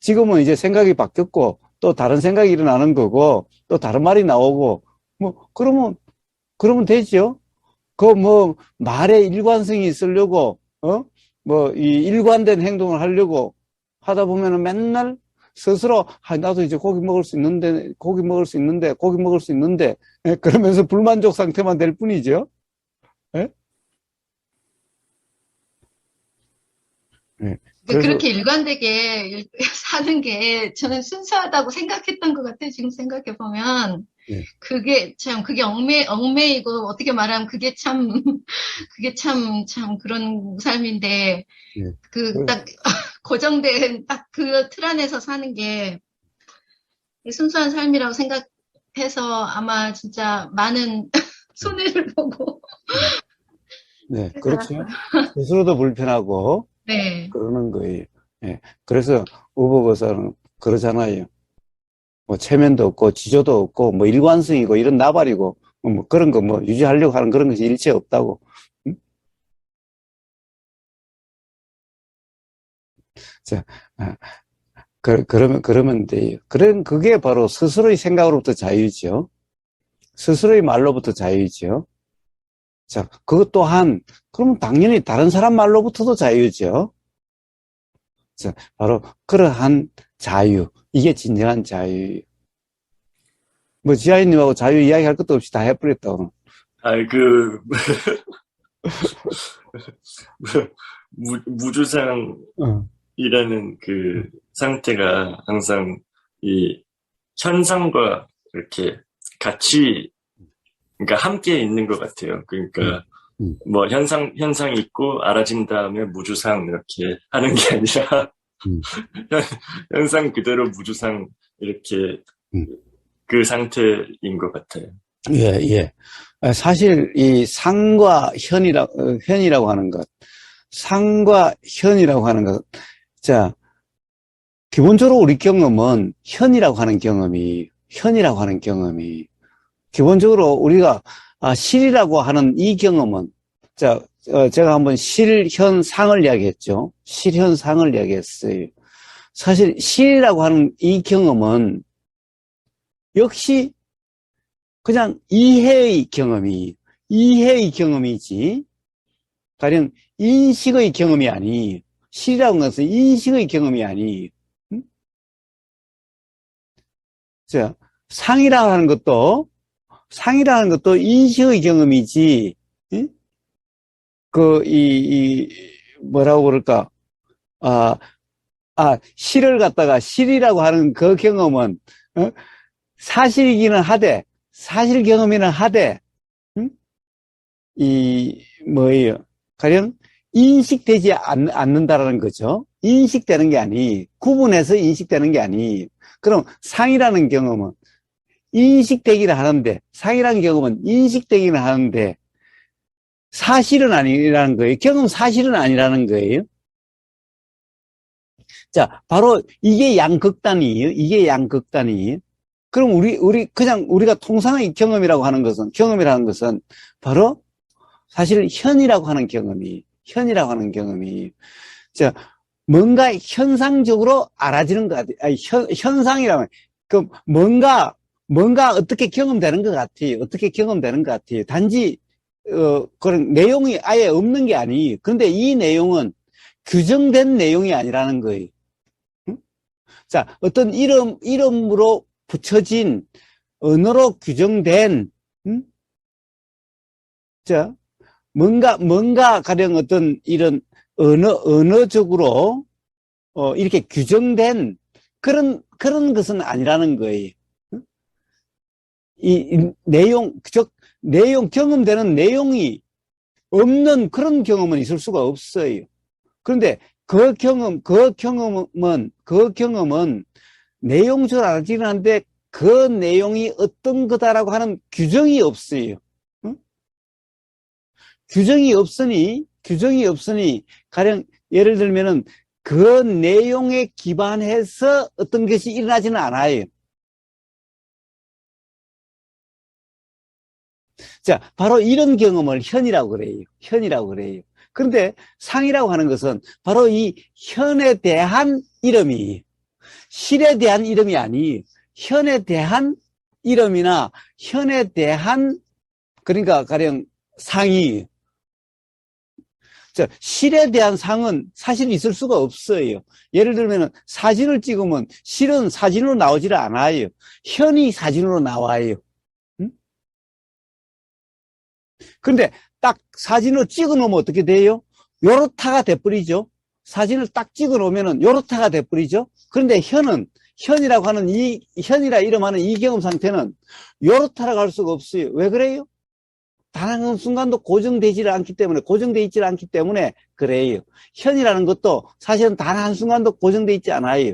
지금은 이제 생각이 바뀌었고, 또 다른 생각이 일어나는 거고, 또 다른 말이 나오고, 그러면 되죠. 그 뭐, 말에 일관성이 있으려고, 뭐, 이 일관된 행동을 하려고 하다 보면은 맨날 스스로, 나도 이제 고기 먹을 수 있는데, 예, 그러면서 불만족 상태만 될 뿐이죠. 예? 예. 그래서, 그렇게 일관되게 사는 게 저는 순수하다고 생각했던 것 같아요. 지금 생각해 보면. 예, 그게 얽매이고, 어떻게 말하면 그게 참 그런 삶인데, 예. 그 딱, 고정된 딱 그 틀 안에서 사는 게 순수한 삶이라고 생각해서 아마 진짜 많은 손해를 보고 네, 그렇죠. 살아왔어요. 스스로도 불편하고, 네. 그러는 거예요. 예. 그래서 우버거사는 그러잖아요. 뭐 체면도 없고 지조도 없고 뭐 일관성이고 이런 나발이고 뭐 그런 거 뭐 유지하려고 하는 그런 것이 일체 없다고. 응? 자, 아, 그러면 돼요. 그게 바로 스스로의 생각으로부터 자유죠. 스스로의 말로부터 자유죠. 자, 그것 또한, 그러면 당연히 다른 사람 말로부터도 자유죠. 자, 바로 그러한 자유. 이게 진정한 자유. 뭐, 지아이님하고 자유 이야기할 것도 없이 다 해버렸다, 오늘. 아이, 무주상이라는 어. 그 상태가 항상 이 현상과 이렇게 같이, 그러니까 함께 있는 것 같아요. 그러니까, 뭐, 현상이 있고, 알아진 다음에 무주상, 이렇게 하는 게 아니라, 현상 그대로 무주상, 이렇게, 그 상태인 것 같아요. 예, 예. 사실, 이 상과 현이라고 하는 것, 상과 현이라고 하는 것, 자, 기본적으로 우리 경험은 현이라고 하는 경험이, 기본적으로 우리가 실이라고 하는 이 경험은, 자, 제가 한번 실현상을 이야기했죠. 실현상을 이야기했어요. 사실 실이라고 하는 이 경험은 역시 그냥 이해의 경험이지, 가령 인식의 경험이 아니, 실이라고 하는 것은 인식의 경험이 아니, 자, 상이라고 하는 것도 인식의 경험이지, 뭐라고 그럴까, 실을 갖다가 실이라고 하는 그 경험은, 사실이기는 하되, 사실 경험이는 하되, 가령 인식되지 않는다라는 거죠. 인식되는 게 아니, 구분해서 인식되는 게 아니, 그럼 상이라는 경험은 인식되기는 하는데, 상이라는 경험은 인식되기는 하는데, 사실은 아니라는 거예요. 경험 사실은 아니라는 거예요. 자, 바로 이게 양극단이에요. 그럼 우리가 통상의 경험이라는 것은 바로 사실 현이라고 하는 경험이. 자, 뭔가 현상적으로 알아지는 것 같아요. 현상이라면, 뭔가 어떻게 경험되는 것 같아요. 단지, 그런 내용이 아예 없는 게 아니에요. 그런데 이 내용은 규정된 내용이 아니라는 거예요. 자, 어떤 이름으로 붙여진, 언어로 규정된, 자, 뭔가 가령 어떤 이런 언어적으로, 이렇게 규정된 그런 것은 아니라는 거예요. 이 내용, 경험되는 내용이 없는 그런 경험은 있을 수가 없어요. 그런데 그 경험은 내용적으로 알지는 않는데 그 내용이 어떤 거다라고 하는 규정이 없어요. 규정이 없으니, 가령 예를 들면은 그 내용에 기반해서 어떤 것이 일어나지는 않아요. 자, 바로 이런 경험을 현이라고 그래요. 그런데 상이라고 하는 것은 바로 이 현에 대한 이름이, 실에 대한 이름이 아니, 현에 대한 이름이나 현에 대한, 그러니까 가령 상이, 자, 실에 대한 상은 사실 있을 수가 없어요. 예를 들면 사진을 찍으면 실은 사진으로 나오질 않아요. 현이 사진으로 나와요. 그런데 딱 사진으로 찍어 놓으면 어떻게 돼요? 요렇다가 돼버리죠. 사진을 딱 찍어 놓으면 요렇다가 돼버리죠. 그런데 현이라고 하는 현이라 이름하는 이 경험 상태는 요렇다라고 할 수가 없어요. 왜 그래요? 단 한 순간도 고정돼 있지 않기 때문에 그래요. 현이라는 것도 사실은 단 한 순간도 고정돼 있지 않아요.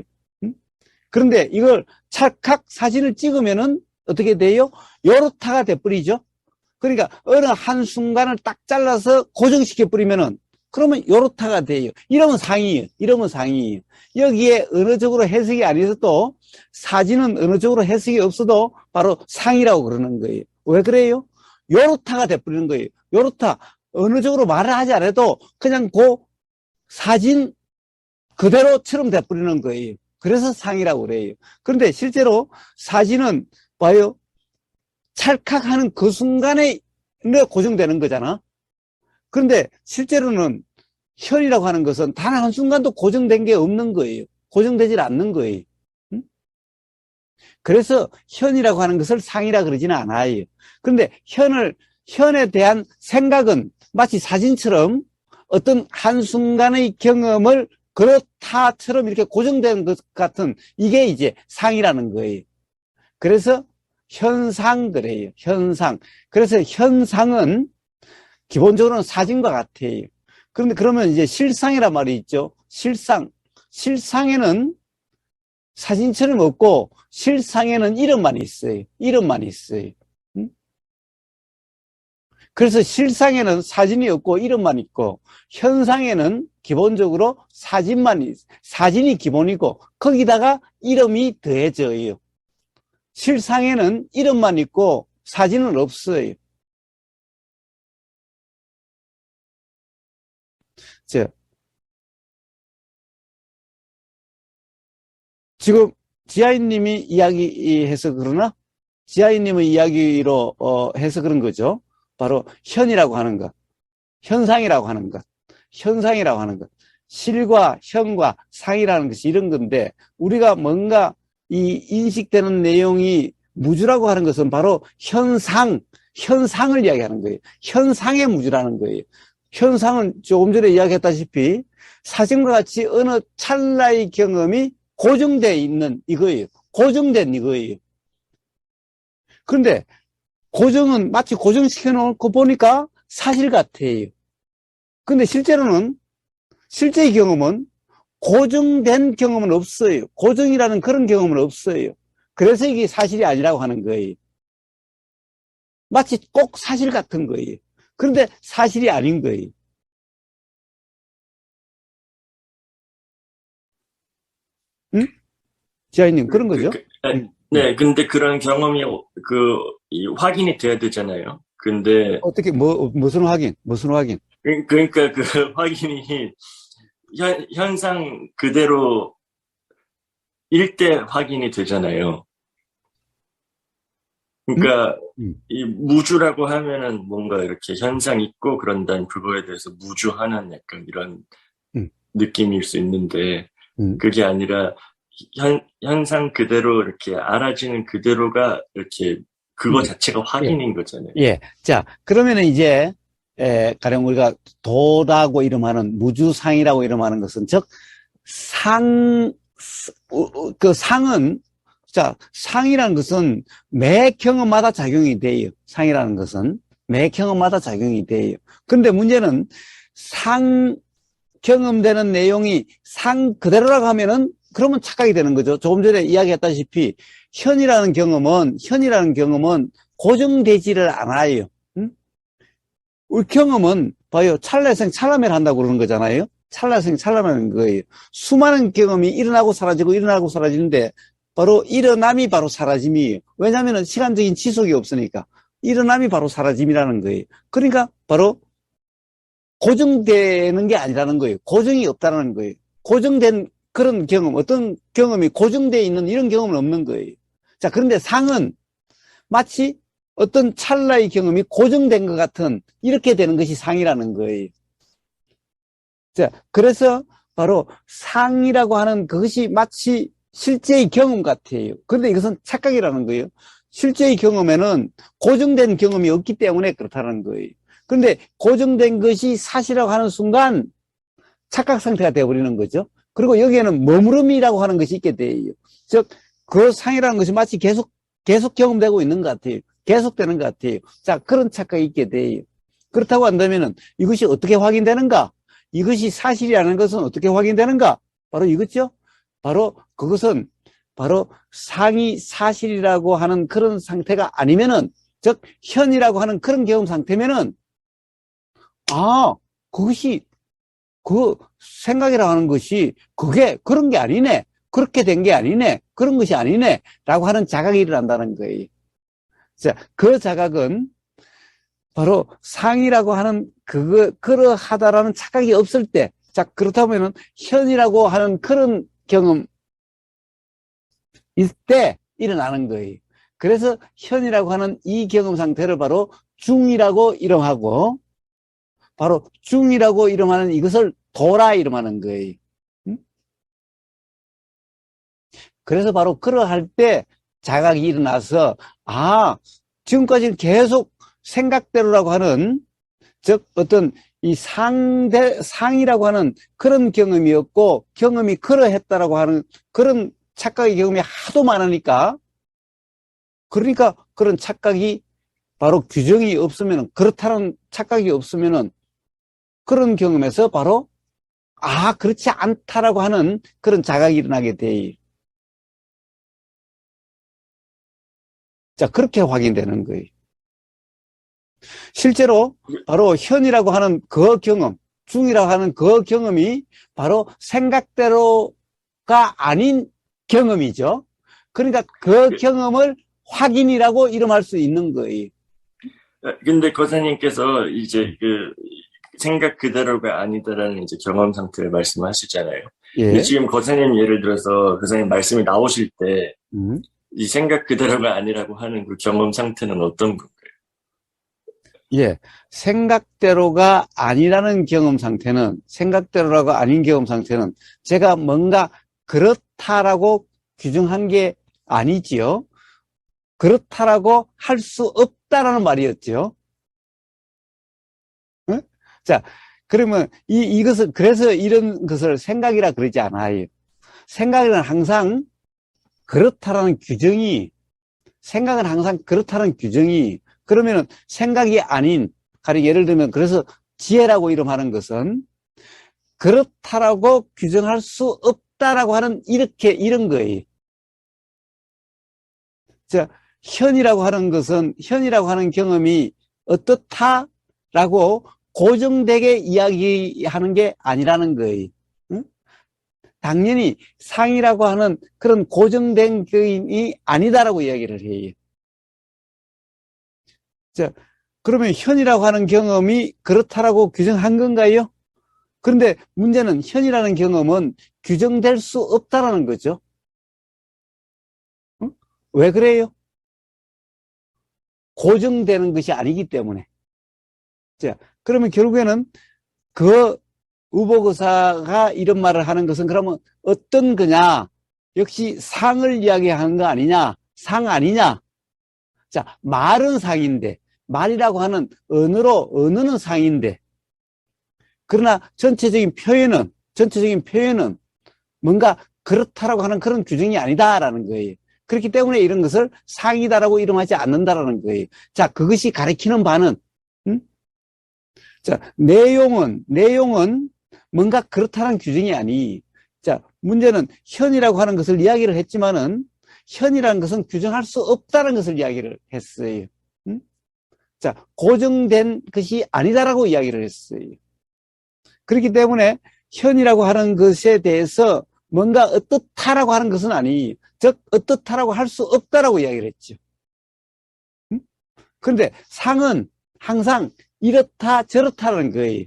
그런데 이걸 찰칵 사진을 찍으면은 어떻게 돼요? 요렇다가 돼버리죠. 그러니까 어느 한 순간을 딱 잘라서 고정시켜 버리면은 그러면 요렇다가 돼요. 이러면 상이에요. 여기에 언어적으로 해석이 아니어도 사진은 언어적으로 해석이 없어도 바로 상이라고 그러는 거예요. 왜 그래요? 요렇다가 돼버리는 거예요. 요렇다. 언어적으로 말을 하지 않아도 그냥 그 사진 그대로처럼 돼버리는 거예요. 그래서 상이라고 그래요. 그런데 실제로 사진은 봐요. 찰칵하는 그 순간에 고정되는 거잖아. 그런데 실제로는 현이라고 하는 것은 단 한순간도 고정된 게 없는 거예요. 고정되질 않는 거예요. 응? 그래서 현이라고 하는 것을 상이라 그러지는 않아요. 그런데 현에 대한 생각은 마치 사진처럼 어떤 한순간의 경험을 그렇다처럼 이렇게 고정된 것 같은 이게 이제 상이라는 거예요. 그래서 현상 그래요. 현상. 그래서 현상은 기본적으로는 사진과 같아요. 그런데 그러면 이제 실상이란 말이 있죠. 실상에는 사진처럼 없고 실상에는 이름만 있어요. 이름만 있어요. 응? 그래서 실상에는 사진이 없고 이름만 있고 현상에는 기본적으로 사진이 기본이고 거기다가 이름이 더해져요. 실상에는 이름만 있고 사진은 없어요. 지금 지아이님이 이야기해서 그러나? 지아이님의 이야기로 해서 그런 거죠. 바로 현이라고 하는 것, 현상이라고 하는 것, 현상이라고 하는 것, 실과 현과 상이라는 것이 이런 건데 우리가 뭔가 이 인식되는 내용이 무주라고 하는 것은 바로 현상을 이야기하는 거예요. 현상의 무주라는 거예요. 현상은 조금 전에 이야기했다시피 사진과 같이 어느 찰나의 경험이 고정되어 있는 이거예요. 고정된 이거예요. 그런데 고정은 마치 고정시켜 놓고 보니까 사실 같아요. 근데 실제의 경험은 고정된 경험은 없어요. 고정이라는 그런 경험은 없어요. 그래서 이게 사실이 아니라고 하는 거예요. 마치 꼭 사실 같은 거예요. 그런데 사실이 아닌 거예요. 응? 지아이님, 그런 거죠? 네, 근데 그런 경험이 확인이 돼야 되잖아요. 근데 어떻게 무슨 확인? 그러니까 그 확인이 현상 그대로 일 때 확인이 되잖아요. 그러니까 이 무주라고 하면은 뭔가 이렇게 현상 있고 그런다는 그거에 대해서 무주하는 약간 이런 느낌일 수 있는데 그게 아니라 현상 그대로 이렇게 알아지는 그대로가 이렇게 그거 자체가 확인인 거잖아요. 예. 자, 그러면은 이제 가령 우리가 도라고 이름하는 무주상이라고 이름하는 것은 즉 그 상은 자, 상이라는 것은 매 경험마다 작용이 돼요. 상이라는 것은 매 경험마다 작용이 돼요. 근데 문제는 경험되는 내용이 상 그대로라고 하면은 그러면 착각이 되는 거죠. 조금 전에 이야기했다시피 현이라는 경험은 고정되지를 않아요. 우리 경험은 봐요. 찰나생 찰나매를 한다고 그러는 거잖아요. 찰나생 찰나매는 거예요. 수많은 경험이 일어나고 사라지는데 바로 일어남이 바로 사라짐이에요. 왜냐하면 시간적인 지속이 없으니까 일어남이 바로 사라짐이라는 거예요. 그러니까 바로 고정되는 게 아니라는 거예요. 고정이 없다는 거예요. 고정된 그런 경험, 어떤 경험이 고정되어 있는 이런 경험은 없는 거예요. 자, 그런데 상은 마치 어떤 찰나의 경험이 고정된 것 같은 이렇게 되는 것이 상이라는 거예요. 자, 그래서 바로 상이라고 하는 그것이 마치 실제의 경험 같아요. 그런데 이것은 착각이라는 거예요. 실제의 경험에는 고정된 경험이 없기 때문에 그렇다는 거예요. 그런데 고정된 것이 사실이라고 하는 순간 착각 상태가 되어버리는 거죠. 그리고 여기에는 머무름이라고 하는 것이 있게 돼요. 즉, 그 상이라는 것이 마치 계속 경험되고 있는 것 같아요. 계속되는 것 같아요. 자, 그런 착각이 있게 돼요. 그렇다고 한다면은 이것이 어떻게 확인되는가? 이것이 사실이라는 것은 어떻게 확인되는가? 바로 이거죠. 바로 그것은 바로 상이 사실이라고 하는 그런 상태가 아니면은, 즉 현이라고 하는 그런 경험 상태면은 그것이 그 생각이라고 하는 것이 그게 그런 게 아니네. 그렇게 된 게 아니네. 그런 것이 아니네. 라고 하는 자각이 일어난다는 거예요. 자, 그 자각은 바로 상이라고 하는 그러하다라는 착각이 없을 때, 자, 그렇다면은 현이라고 하는 그런 경험 있을 때 일어나는 거예요. 그래서 현이라고 하는 이 경험 상태를 바로 중이라고 이름하고, 바로 중이라고 이름하는 이것을 도라 이름하는 거예요. 그래서 바로 그러할 때 자각이 일어나서, 아, 지금까지는 계속 생각대로라고 하는, 즉, 어떤 이 상이라고 하는 그런 경험이었고, 경험이 그러했다라고 하는 그런 착각의 경험이 하도 많으니까, 그러니까 그런 착각이 바로 규정이 없으면, 그렇다는 착각이 없으면은, 그런 경험에서 바로, 아, 그렇지 않다라고 하는 그런 자각이 일어나게 돼. 자, 그렇게 확인되는 거예요. 실제로 바로 현이라고 하는 그 경험, 중이라고 하는 그 경험이 바로 생각대로가 아닌 경험이죠. 그러니까 그 경험을 확인이라고 이름할 수 있는 거예요. 근데 거사님께서 이제 그 생각 그대로가 아니다라는 이제 경험 상태를 말씀하시잖아요. 근데 예. 지금 거사님 예를 들어서 거사님 말씀이 나오실 때 이 생각 그대로가 아니라고 하는 그 경험 상태는 어떤 건가요? 예. 생각대로가 아니라는 경험 상태는, 생각대로라고 아닌 경험 상태는 제가 뭔가 그렇다라고 규정한 게 아니지요. 그렇다라고 할 수 없다라는 말이었죠. 응? 자, 그러면 이것을, 그래서 이런 것을 생각이라 그러지 않아요. 생각은 항상 그렇다라는 규정이, 생각은 항상 그렇다는 규정이, 그러면은 생각이 아닌, 가령 예를 들면, 그래서 지혜라고 이름하는 것은 그렇다라고 규정할 수 없다라고 하는 이런 거예요. 자, 현이라고 하는 것은, 현이라고 하는 경험이 어떻다라고 고정되게 이야기하는 게 아니라는 거예요. 응? 당연히 상이라고 하는 그런 고정된 경험이 아니다라고 이야기를 해요. 자, 그러면 현이라고 하는 경험이 그렇다라고 규정한 건가요? 그런데 문제는 현이라는 경험은 규정될 수 없다라는 거죠. 응? 왜 그래요? 고정되는 것이 아니기 때문에. 자, 그러면 결국에는 그 우보거사가 이런 말을 하는 것은 그러면 어떤 거냐? 역시 상을 이야기하는 거 아니냐? 상 아니냐? 자, 말은 상인데, 말이라고 하는 언어는 상인데, 그러나 전체적인 표현은 뭔가 그렇다라고 하는 그런 규정이 아니다라는 거예요. 그렇기 때문에 이런 것을 상이다라고 이름하지 않는다라는 거예요. 자, 그것이 가리키는 바는, 자, 내용은 뭔가 그렇다는 규정이 아니. 자, 문제는 현이라고 하는 것을 이야기를 했지만은 현이라는 것은 규정할 수 없다는 것을 이야기를 했어요. 자, 고정된 것이 아니다라고 이야기를 했어요. 그렇기 때문에 현이라고 하는 것에 대해서 뭔가 어떻다라고 하는 것은 아니, 즉 어떻다라고 할 수 없다라고 이야기를 했죠. 그런데 상은 항상 이렇다 저렇다는 거예요.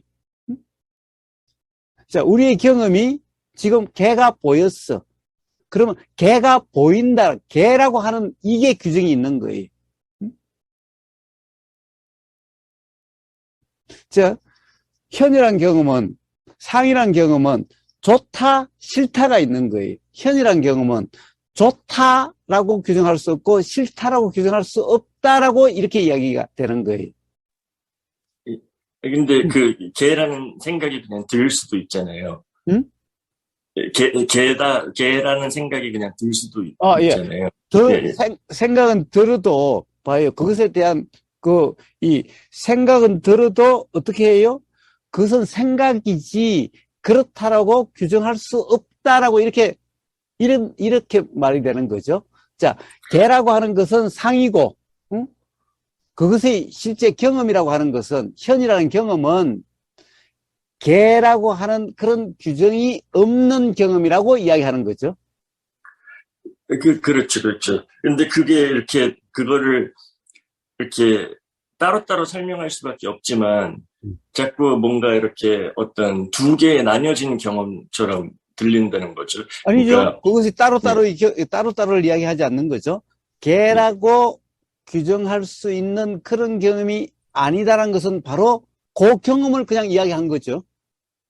자, 우리의 경험이 지금 개가 보였어. 그러면 개가 보인다. 개라고 하는 이게 규정이 있는 거예요. 자, 현이란 경험은, 상이란 경험은 좋다, 싫다가 있는 거예요. 현이란 경험은 좋다라고 규정할 수 없고 싫다라고 규정할 수 없다라고 이렇게 이야기가 되는 거예요. 근데 그 개라는 생각이 그냥 들 수도 있잖아요. 응? 개라는 생각이 그냥 들 수도 예. 있잖아요. 예. 생각은 들어도 봐요. 그것에 대한 이 생각은 들어도 어떻게 해요? 그것은 생각이지 그렇다라고 규정할 수 없다라고 이렇게 말이 되는 거죠. 자, 개라고 하는 것은 상이고, 응? 그것의 실제 경험이라고 하는 것은, 현이라는 경험은 개라고 하는 그런 규정이 없는 경험이라고 이야기하는 거죠. 그렇죠. 근데 그거를 이렇게 따로따로 설명할 수밖에 없지만, 자꾸 뭔가 이렇게 어떤 두 개에 나뉘어지는 경험처럼 들린다는 거죠. 아니죠. 그러니까, 그것이 따로따로를 이야기하지 않는 거죠. 개라고 규정할 수 있는 그런 경험이 아니다라는 것은 바로 그 경험을 그냥 이야기한 거죠.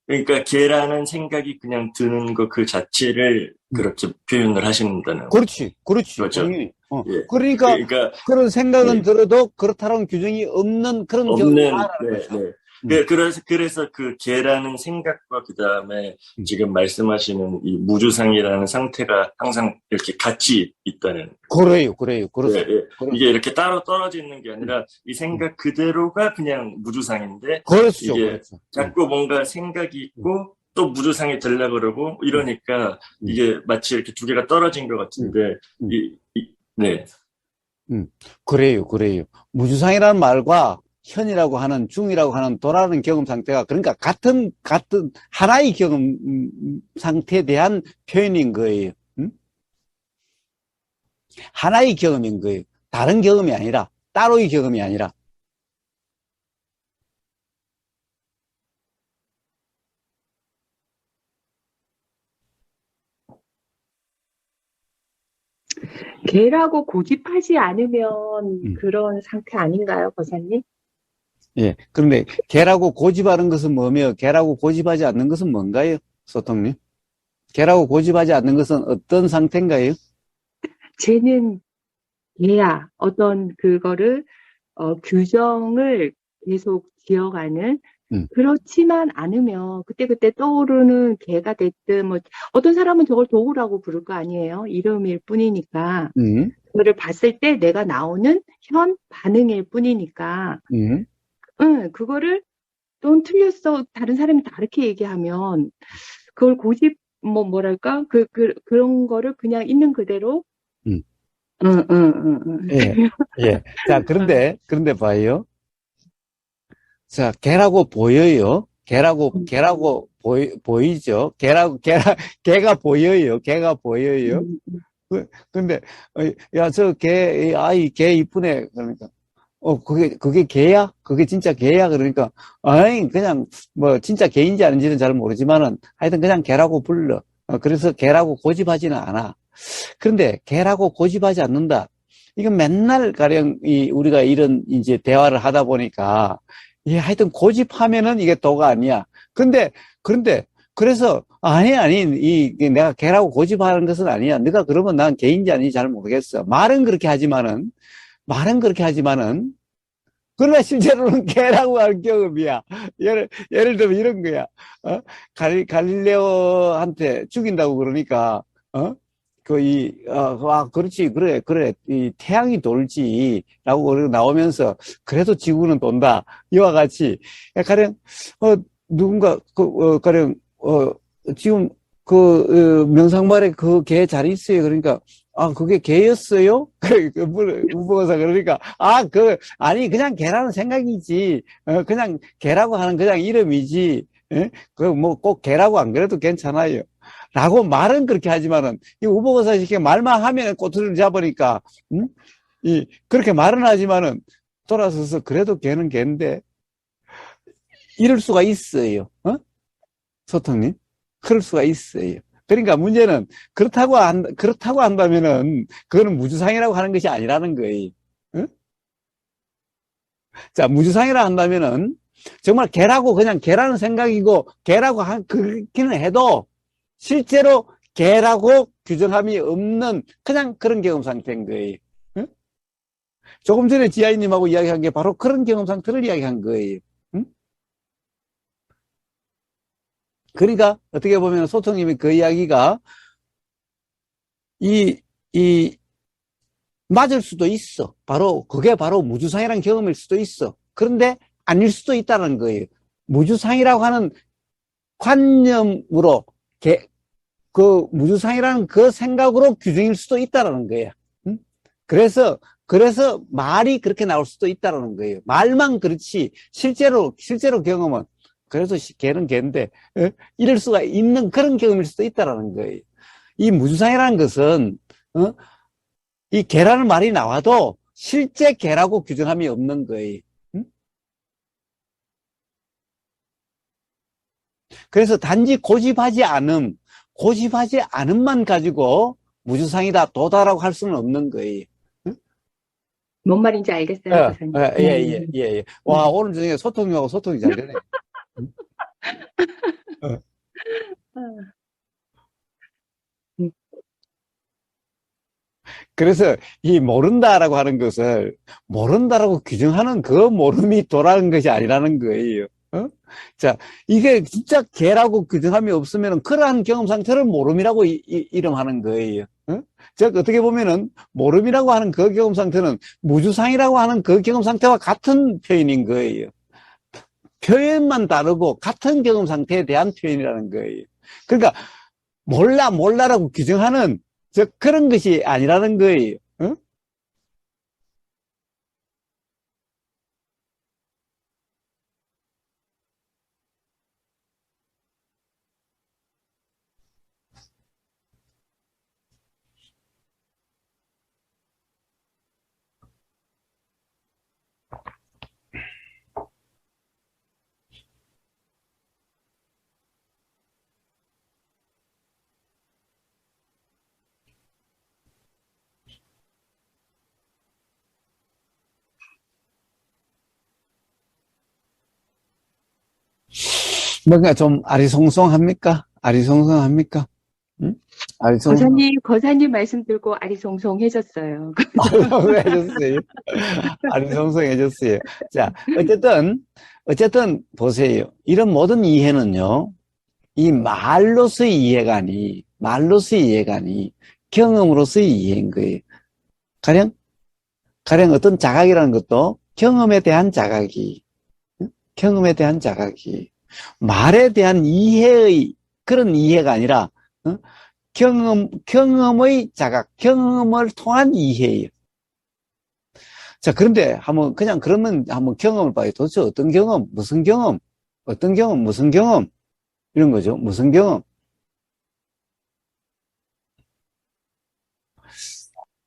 그러니까 개라는 생각이 그냥 드는 것 그 자체를 그렇게 표현을 하신다는 그렇지, 그렇지. 거죠. 당연히. 예. 그러니까 그러니까 그런 생각은 예. 들어도 그렇다는 규정이 없는 그런 없는, 경험이다라는 네, 거죠. 네. 그래서 그 개라는 생각과 그 다음에 지금 말씀하시는 이 무주상이라는 상태가 항상 이렇게 같이 있다는. 그래요, 예, 그렇습니다. 예. 이게 이렇게 따로 떨어져 있는 게 아니라 이 생각 그대로가 그냥 무주상인데 그렇죠, 이게 그렇죠. 자꾸 뭔가 생각이 있고 또 무주상이 되려고 그러고 이러니까 이게 마치 이렇게 두 개가 떨어진 것 같은데 네. 그래요, 그래요. 무주상이라는 말과 현이라고 하는, 중이라고 하는 도라는 경험 상태가, 그러니까 같은 하나의 경험 상태에 대한 표현인 거예요. 하나의 경험인 거예요. 다른 경험이 아니라, 따로의 경험이 아니라. 개라고 고집하지 않으면 그런 상태 아닌가요, 거사님? 예. 그런데 개라고 고집하는 것은 뭐며, 개라고 고집하지 않는 것은 뭔가요? 소통님? 개라고 고집하지 않는 것은 어떤 상태인가요? 쟤는 개야. 어떤 그거를, 규정을 계속 지어가는, 그렇지만 않으면 그때그때 떠오르는 개가 됐든, 뭐, 어떤 사람은 저걸 도구라고 부를 거 아니에요? 이름일 뿐이니까. 그거를 봤을 때 내가 나오는 현 반응일 뿐이니까. 그거를 넌 틀렸어. 다른 사람이 다르게 얘기하면 그걸 고집 뭐랄까? 그런 거를 그냥 있는 그대로 예. 예. 자, 그런데 봐요. 자, 개라고 보여요. 개라고 보이죠. 개가 보여요. 개가 보여요. 근데, 야, 개 이쁘네. 그러니까. 그게 개야? 그게 진짜 개야? 그러니까, 아니, 그냥, 뭐, 진짜 개인지 아닌지는 잘 모르지만은, 하여튼 그냥 개라고 불러. 그래서 개라고 고집하지는 않아. 그런데 개라고 고집하지 않는다. 이건 맨날 가령, 우리가 이런 이제 대화를 하다 보니까, 하여튼 고집하면은 이게 도가 아니야. 그런데, 그래서, 아니, 내가 개라고 고집하는 것은 아니야. 네가 그러면 난 개인지 아닌지 잘 모르겠어. 말은 그렇게 하지만은, 그러나 실제로는 개라고 하는 경험이야. 예를 들면 이런 거야. 갈릴레오한테 죽인다고 그러니까, 그렇지, 그래. 이 태양이 돌지. 라고 나오면서, 그래도 지구는 돈다. 이와 같이. 가령, 누군가, 지금, 명상말에 그 개 잘 있어요. 그러니까, 그게 개였어요? 우버거사 그러니까, 아니, 그냥 개라는 생각이지. 그냥 개라고 하는 그냥 이름이지. 예? 꼭 개라고 안 그래도 괜찮아요. 라고 말은 그렇게 하지만은, 이 우버거사 시켜 말만 하면 꼬투리를 잡으니까, 그렇게 말은 하지만은, 돌아서서 그래도 개는 개인데, 이럴 수가 있어요. 소통님? 그럴 수가 있어요. 그러니까 문제는 그렇다고 한다면은 그거는 무주상이라고 하는 것이 아니라는 거예요. 응? 자, 무주상이라 한다면은 정말 개라고 그냥 개라는 생각이고 개라고 그렇기는 해도 실제로 개라고 규정함이 없는 그냥 그런 경험 상태인 거예요. 응? 조금 전에 지아이님하고 이야기한 게 바로 그런 경험 상태를 이야기한 거예요. 응? 그러니까 어떻게 보면 소통님이 그 이야기가 맞을 수도 있어. 그게 바로 무주상이라는 경험일 수도 있어. 그런데 아닐 수도 있다는 거예요. 무주상이라고 하는 관념으로 그 무주상이라는 그 생각으로 규정일 수도 있다는 거야. 응? 그래서 말이 그렇게 나올 수도 있다는 거예요. 말만 그렇지 실제로 경험은 그래서 개는 개인데 이럴 수가 있는 그런 경험일 수도 있다는 거예요. 이 무주상이라는 것은 이 개라는 말이 나와도 실제 개라고 규정함이 없는 거예요. 그래서 단지 고집하지 않음만 가지고 무주상이다 도다라고 할 수는 없는 거예요. 뭔 말인지 알겠어요, 고사님. 예. 와, 오늘 저녁에 소통하고 소통이 잘 되네. 어. 음. 그래서 이 모른다라고 하는 것을 모른다라고 규정하는 그 모름이 도라는 것이 아니라는 거예요. 어? 자, 이게 진짜 개라고 규정함이 없으면 그러한 경험 상태를 모름이라고 이름하는 거예요. 어? 즉 어떻게 보면은 모름이라고 하는 그 경험 상태는 무주상이라고 하는 그 경험 상태와 같은 표현인 거예요. 표현만 다르고 같은 경험 상태에 대한 표현이라는 거예요. 그러니까 몰라라고 규정하는 그런 것이 아니라는 거예요. 어? 뭔가 좀 아리송송합니까? 아리송송합니까? 응? 아리송송. 거사님 말씀 듣고 아리송송해졌어요. 해줬어요. 아리송송해줬어요. 자, 어쨌든 보세요. 이런 모든 이해는요, 이 말로서의 이해가 아니 경험으로서의 이해인 거예요. 가령 어떤 자각이라는 것도 경험에 대한 자각이, 말에 대한 이해의 그런 이해가 아니라, 경험의 자각, 경험을 통한 이해예요. 자, 그런데 그러면 한번 경험을 봐요. 도대체 어떤 경험, 무슨 경험, 무슨 경험, 이런 거죠. 무슨 경험.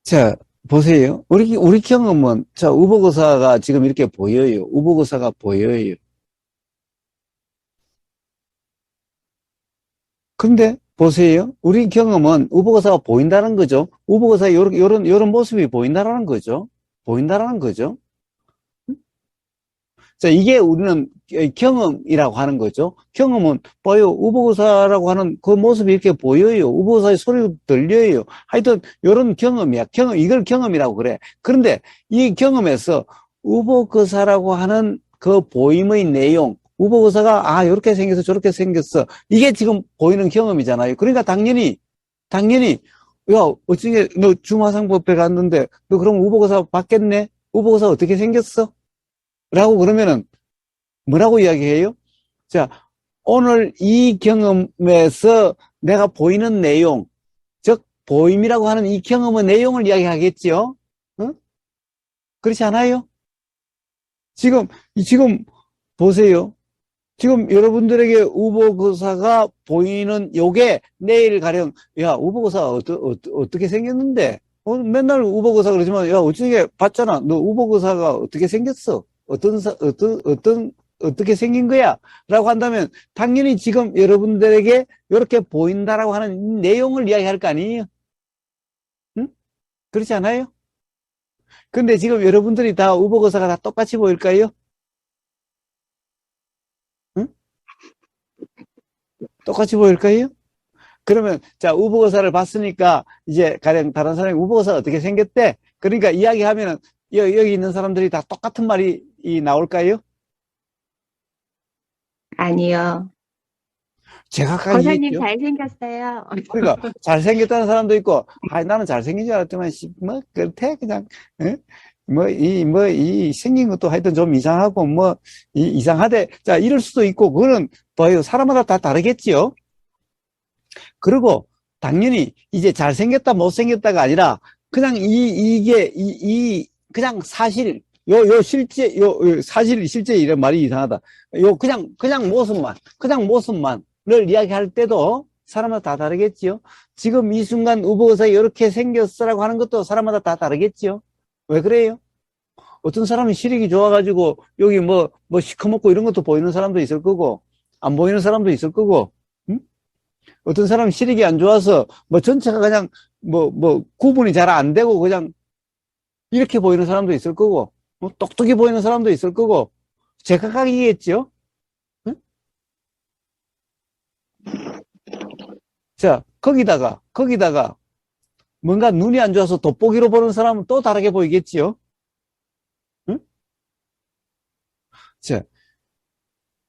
자, 보세요. 우리 경험은, 자, 우보거사가 지금 이렇게 보여요. 우보거사가 보여요. 근데 보세요. 우리 경험은 우보거사가 보인다는 거죠. 우보거사의 요런 모습이 보인다는 거죠. 자, 이게 우리는 경험이라고 하는 거죠. 경험은 봐요. 우보거사라고 하는 그 모습이 이렇게 보여요. 우보거사의 소리도 들려요. 하여튼 요런 경험이야. 이걸 경험이라고 그래. 그런데 이 경험에서 우보거사라고 하는 그 보임의 내용, 우보거사가 요렇게 생겼어, 저렇게 생겼어. 이게 지금 보이는 경험이잖아요. 그러니까 당연히 야, 어찌게 너 중화상법회 갔는데 너 그럼 우보거사 봤겠네? 우보거사 어떻게 생겼어? 라고 그러면은 뭐라고 이야기해요? 자, 오늘 이 경험에서 내가 보이는 내용, 즉 보임이라고 하는 이 경험의 내용을 이야기하겠죠? 어? 그렇지 않아요? 지금 보세요. 지금 여러분들에게 우보거사가 보이는 요게 내일 가령 야, 우보거사 어떻게 생겼는데? 맨날 우보거사 그러지만 야, 어떻게 봤잖아. 너 우보거사가 어떻게 생겼어? 어떻게 생긴 거야? 라고 한다면 당연히 지금 여러분들에게 이렇게 보인다라고 하는 내용을 이야기할 거 아니에요? 응? 그렇지 않아요? 근데 지금 여러분들이 다 우보거사가 다 똑같이 보일까요? 응? 똑같이 보일까요? 그러면 자, 우보거사를 봤으니까 이제 가령 다른 사람이 우보거사가 어떻게 생겼대? 그러니까 이야기하면은 여기 있는 사람들이 다 똑같은 말이 나올까요? 아니요. 제각각이 거사님 있죠. 잘생겼어요. 그러니까 잘생겼다는 사람도 있고, 나는 잘생긴 줄 알았지만 그렇대 그냥, 예? 이 생긴 것도 하여튼 좀 이상하고 이상하대. 자, 이럴 수도 있고, 그거는 봐요, 사람마다 다 다르겠지요. 그리고 당연히 이제 잘생겼다 못생겼다가 아니라 그냥 그냥 사실 실제 이런 말이 이상하다. 그냥 모습만을 이야기할 때도 사람마다 다 다르겠지요. 지금 이 순간 우보거사 이렇게 생겼어라고 하는 것도 사람마다 다 다르겠지요. 왜 그래요? 어떤 사람은 시력이 좋아가지고 여기 시커멓고 이런 것도 보이는 사람도 있을 거고 안 보이는 사람도 있을 거고, 응? 어떤 사람은 시력이 안 좋아서 전체가 그냥 구분이 잘 안 되고 그냥 이렇게 보이는 사람도 있을 거고, 똑똑히 보이는 사람도 있을 거고, 제각각이겠죠? 응? 자, 거기다가, 뭔가 눈이 안 좋아서 돋보기로 보는 사람은 또 다르게 보이겠지요? 응? 자,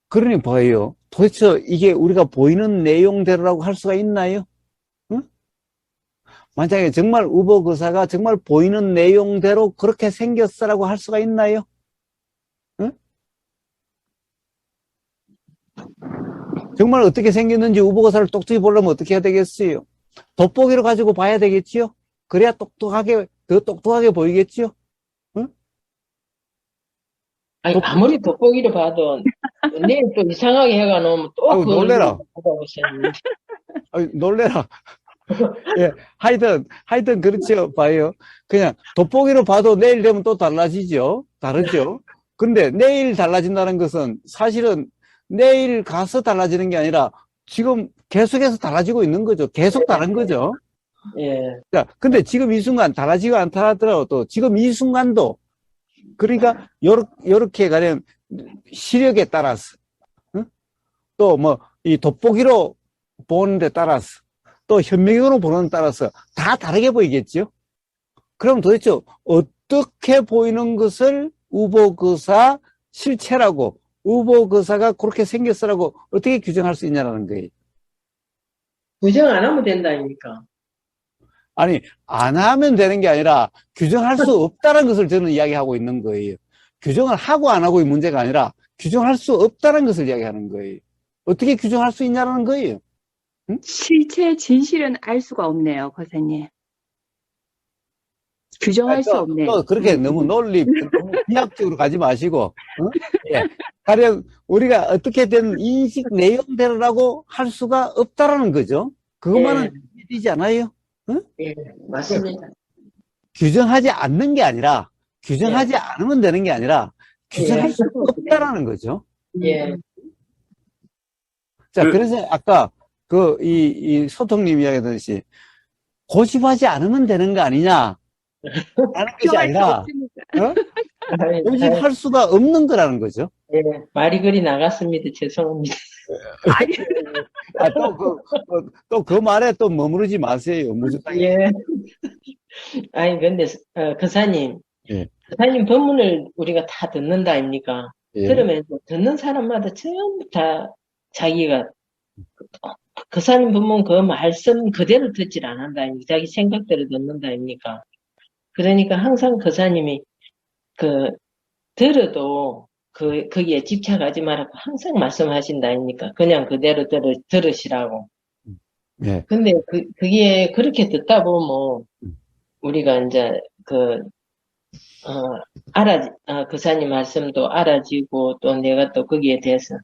그러니 봐요. 도대체 이게 우리가 보이는 내용대로라고 할 수가 있나요? 응? 만약에 정말 우보거사가 정말 보이는 내용대로 그렇게 생겼어라고 할 수가 있나요? 응? 정말 어떻게 생겼는지 우보거사를 똑똑히 보려면 어떻게 해야 되겠어요? 돋보기로 가지고 봐야 되겠지요? 그래야 더 똑똑하게 보이겠지요? 응? 아니, 아무리 돋보기로 봐도, 내일 또 이상하게 해가 놓으면 또 아유, 그걸 놀래라. 보고 있었는데. 아유, 놀래라. 예, 하여튼, 그렇죠. 봐요. 그냥 돋보기로 봐도 내일 되면 또 달라지죠. 다르죠. 근데 내일 달라진다는 것은 사실은 내일 가서 달라지는 게 아니라 지금 계속해서 달라지고 있는 거죠. 계속 다른 거죠. 예, 자, 근데 지금 이 순간 달라지고 않다 하더라도 지금 이 순간도 그러니까 요렇게 가령 시력에 따라서 또 뭐 이 돋보기로 보는 데 따라서 또 현미경으로 보는 데 따라서 다 다르게 보이겠죠. 그럼 도대체 어떻게 보이는 것을 우보거사 실체라고 우보거사가 그렇게 생겼어라고 어떻게 규정할 수 있냐라는 거예요. 부정 안 하면 된다니까. 아니, 안 하면 되는 게 아니라 규정할 수 없다는 것을 저는 이야기하고 있는 거예요. 규정을 하고 안 하고의 문제가 아니라 규정할 수 없다는 것을 이야기하는 거예요. 어떻게 규정할 수 있냐라는 거예요. 응? 실체 진실은 알 수가 없네요, 거사님. 규정할 수 없네. 또 그렇게 너무 너무 비약적으로 가지 마시고, 어? 예. 가령 우리가 어떻게 된 인식 내용대로라고 할 수가 없다라는 거죠. 그것만은 이해되지 않아요? 응? 예, 맞습니다. 규정하지 않는 게 아니라, 규정하지 않으면 되는 게 아니라, 규정할 예. 수가 없다라는 거죠. 예, 자, 그래서 아까 이 소통님 이야기하듯이 고집하지 않으면 되는 거 아니냐? 라는 것이 규정할 수 아니라, 없으니까. 고집할 수가 없는 거라는 거죠. 예, 말이 그리 나갔습니다. 죄송합니다. 아니, 아, 또 그 말에 또 머무르지 마세요. 무조건. 예. 아니, 근데, 거사님. 예. 거사님 법문을 우리가 다 듣는다 아닙니까? 예. 그러면 듣는 사람마다 전부 다 자기가, 거사님 법문 그 말씀 그대로 듣질 않는다 아닙니까? 자기 생각대로 듣는다 아닙니까? 그러니까 항상 거사님이 들어도 거기에 집착하지 말라고 항상 말씀하신다 아닙니까? 그냥 그대로 들으시라고. 예. 근데 그게 그렇게 듣다 보면 우리가 이제 거사님 말씀도 알아지고 또 내가 또 거기에 대해서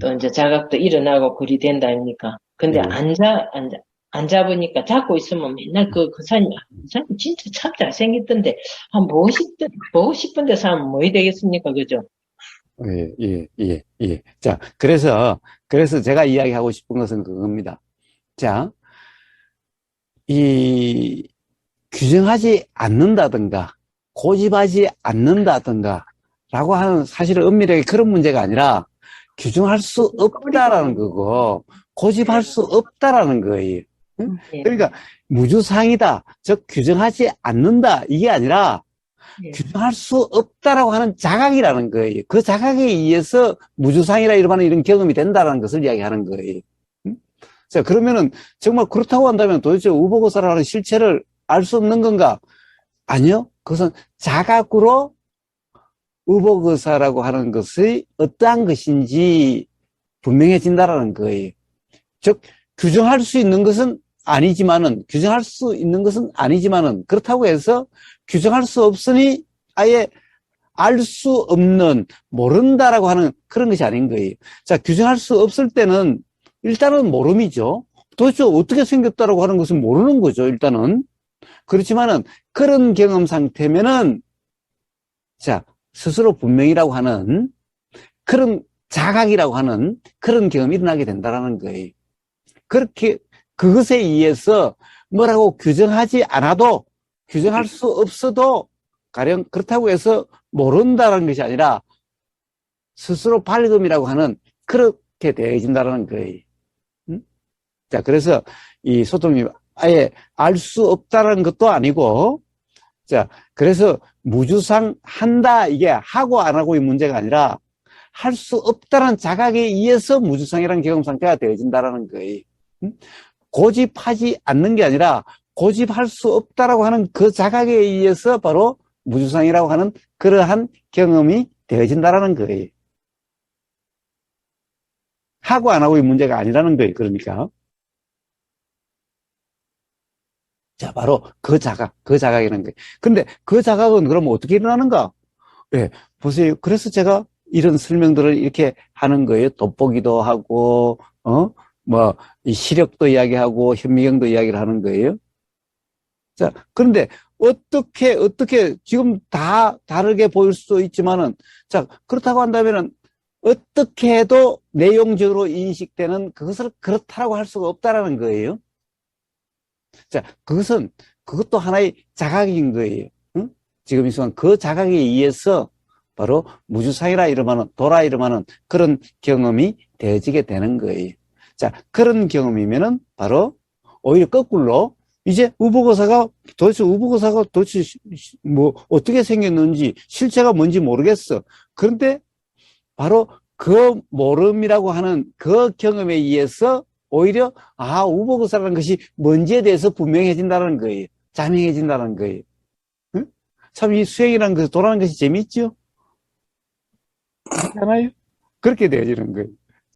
또 이제 자각도 일어나고 그리 된다 아닙니까? 근데 앉아보니까 잡고 있으면 맨날 거사님 진짜 참 잘생겼던데, 보고 싶은 데서 하면 뭐 되겠습니까? 그죠? 예. 자, 그래서 제가 이야기하고 싶은 것은 그겁니다. 자, 이 규정하지 않는다든가 고집하지 않는다든가 라고 하는 사실은 엄밀하게 그런 문제가 아니라 규정할 수 없다라는 거고 고집할 수 없다라는 거예요. 응? 그러니까 무주상이다, 즉 규정하지 않는다, 이게 아니라 규정할 수 없다라고 하는 자각이라는 거예요. 그 자각에 의해서 무주상이라 이런 경험이 된다는 것을 이야기하는 거예요. 응? 자, 그러면은 정말 그렇다고 한다면 도대체 우보거사라는 실체를 알 수 없는 건가? 아니요. 그것은 자각으로 우보거사라고 하는 것이 어떠한 것인지 분명해진다라는 거예요. 즉, 규정할 수 있는 것은 아니지만은, 그렇다고 해서 규정할 수 없으니 아예 알 수 없는, 모른다라고 하는 그런 것이 아닌 거예요. 자, 규정할 수 없을 때는 일단은 모름이죠. 도대체 어떻게 생겼다라고 하는 것은 모르는 거죠, 일단은. 그렇지만은 그런 경험 상태면은, 자, 스스로 분명이라고 하는 그런 자각이라고 하는 그런 경험이 일어나게 된다라는 거예요. 그렇게 그것에 의해서 뭐라고 규정하지 않아도, 규정할 수 없어도 가령 그렇다고 해서 모른다는 것이 아니라 스스로 발금이라고 하는 그렇게 되어진다는 거예요. 자, 그래서 이 소통이 아예 알 수 없다는 것도 아니고, 자, 그래서 무주상 한다, 이게 하고 안 하고의 문제가 아니라 할 수 없다는 자각에 의해서 무주상이라는 경험 상태가 되어진다는 거예요. 고집하지 않는 게 아니라 고집할 수 없다라고 하는 그 자각에 의해서 바로 무주상이라고 하는 그러한 경험이 되어진다는 거예요. 하고 안 하고의 문제가 아니라는 거예요. 그러니까. 자, 바로 그 자각이라는 거예요. 근데 그 자각은 그럼 어떻게 일어나는가? 예, 보세요. 그래서 제가 이런 설명들을 이렇게 하는 거예요. 돋보기도 하고, 이 시력도 이야기하고, 현미경도 이야기를 하는 거예요. 자, 그런데 어떻게, 지금 다 다르게 보일 수도 있지만은, 자, 그렇다고 한다면은, 어떻게 해도 내용적으로 인식되는 그것을 그렇다라고 할 수가 없다라는 거예요. 자, 그것도 하나의 자각인 거예요. 응? 지금 이 순간 그 자각에 의해서 바로 무주상이라 이름하는, 도라 이름하는 그런 경험이 되어지게 되는 거예요. 자, 그런 경험이면은 바로 오히려 거꾸로 이제 우보거사가 도대체 뭐 어떻게 생겼는지 실체가 뭔지 모르겠어. 그런데 바로 그 모름이라고 하는 그 경험에 의해서 오히려 우보거사라는 것이 뭔지에 대해서 분명해진다는 거예요. 자명해진다는 거예요. 응? 참 이 수행이라는 것이, 도라는 것이 재밌죠? 그렇지 않아요? 그렇게 되어지는 거예요.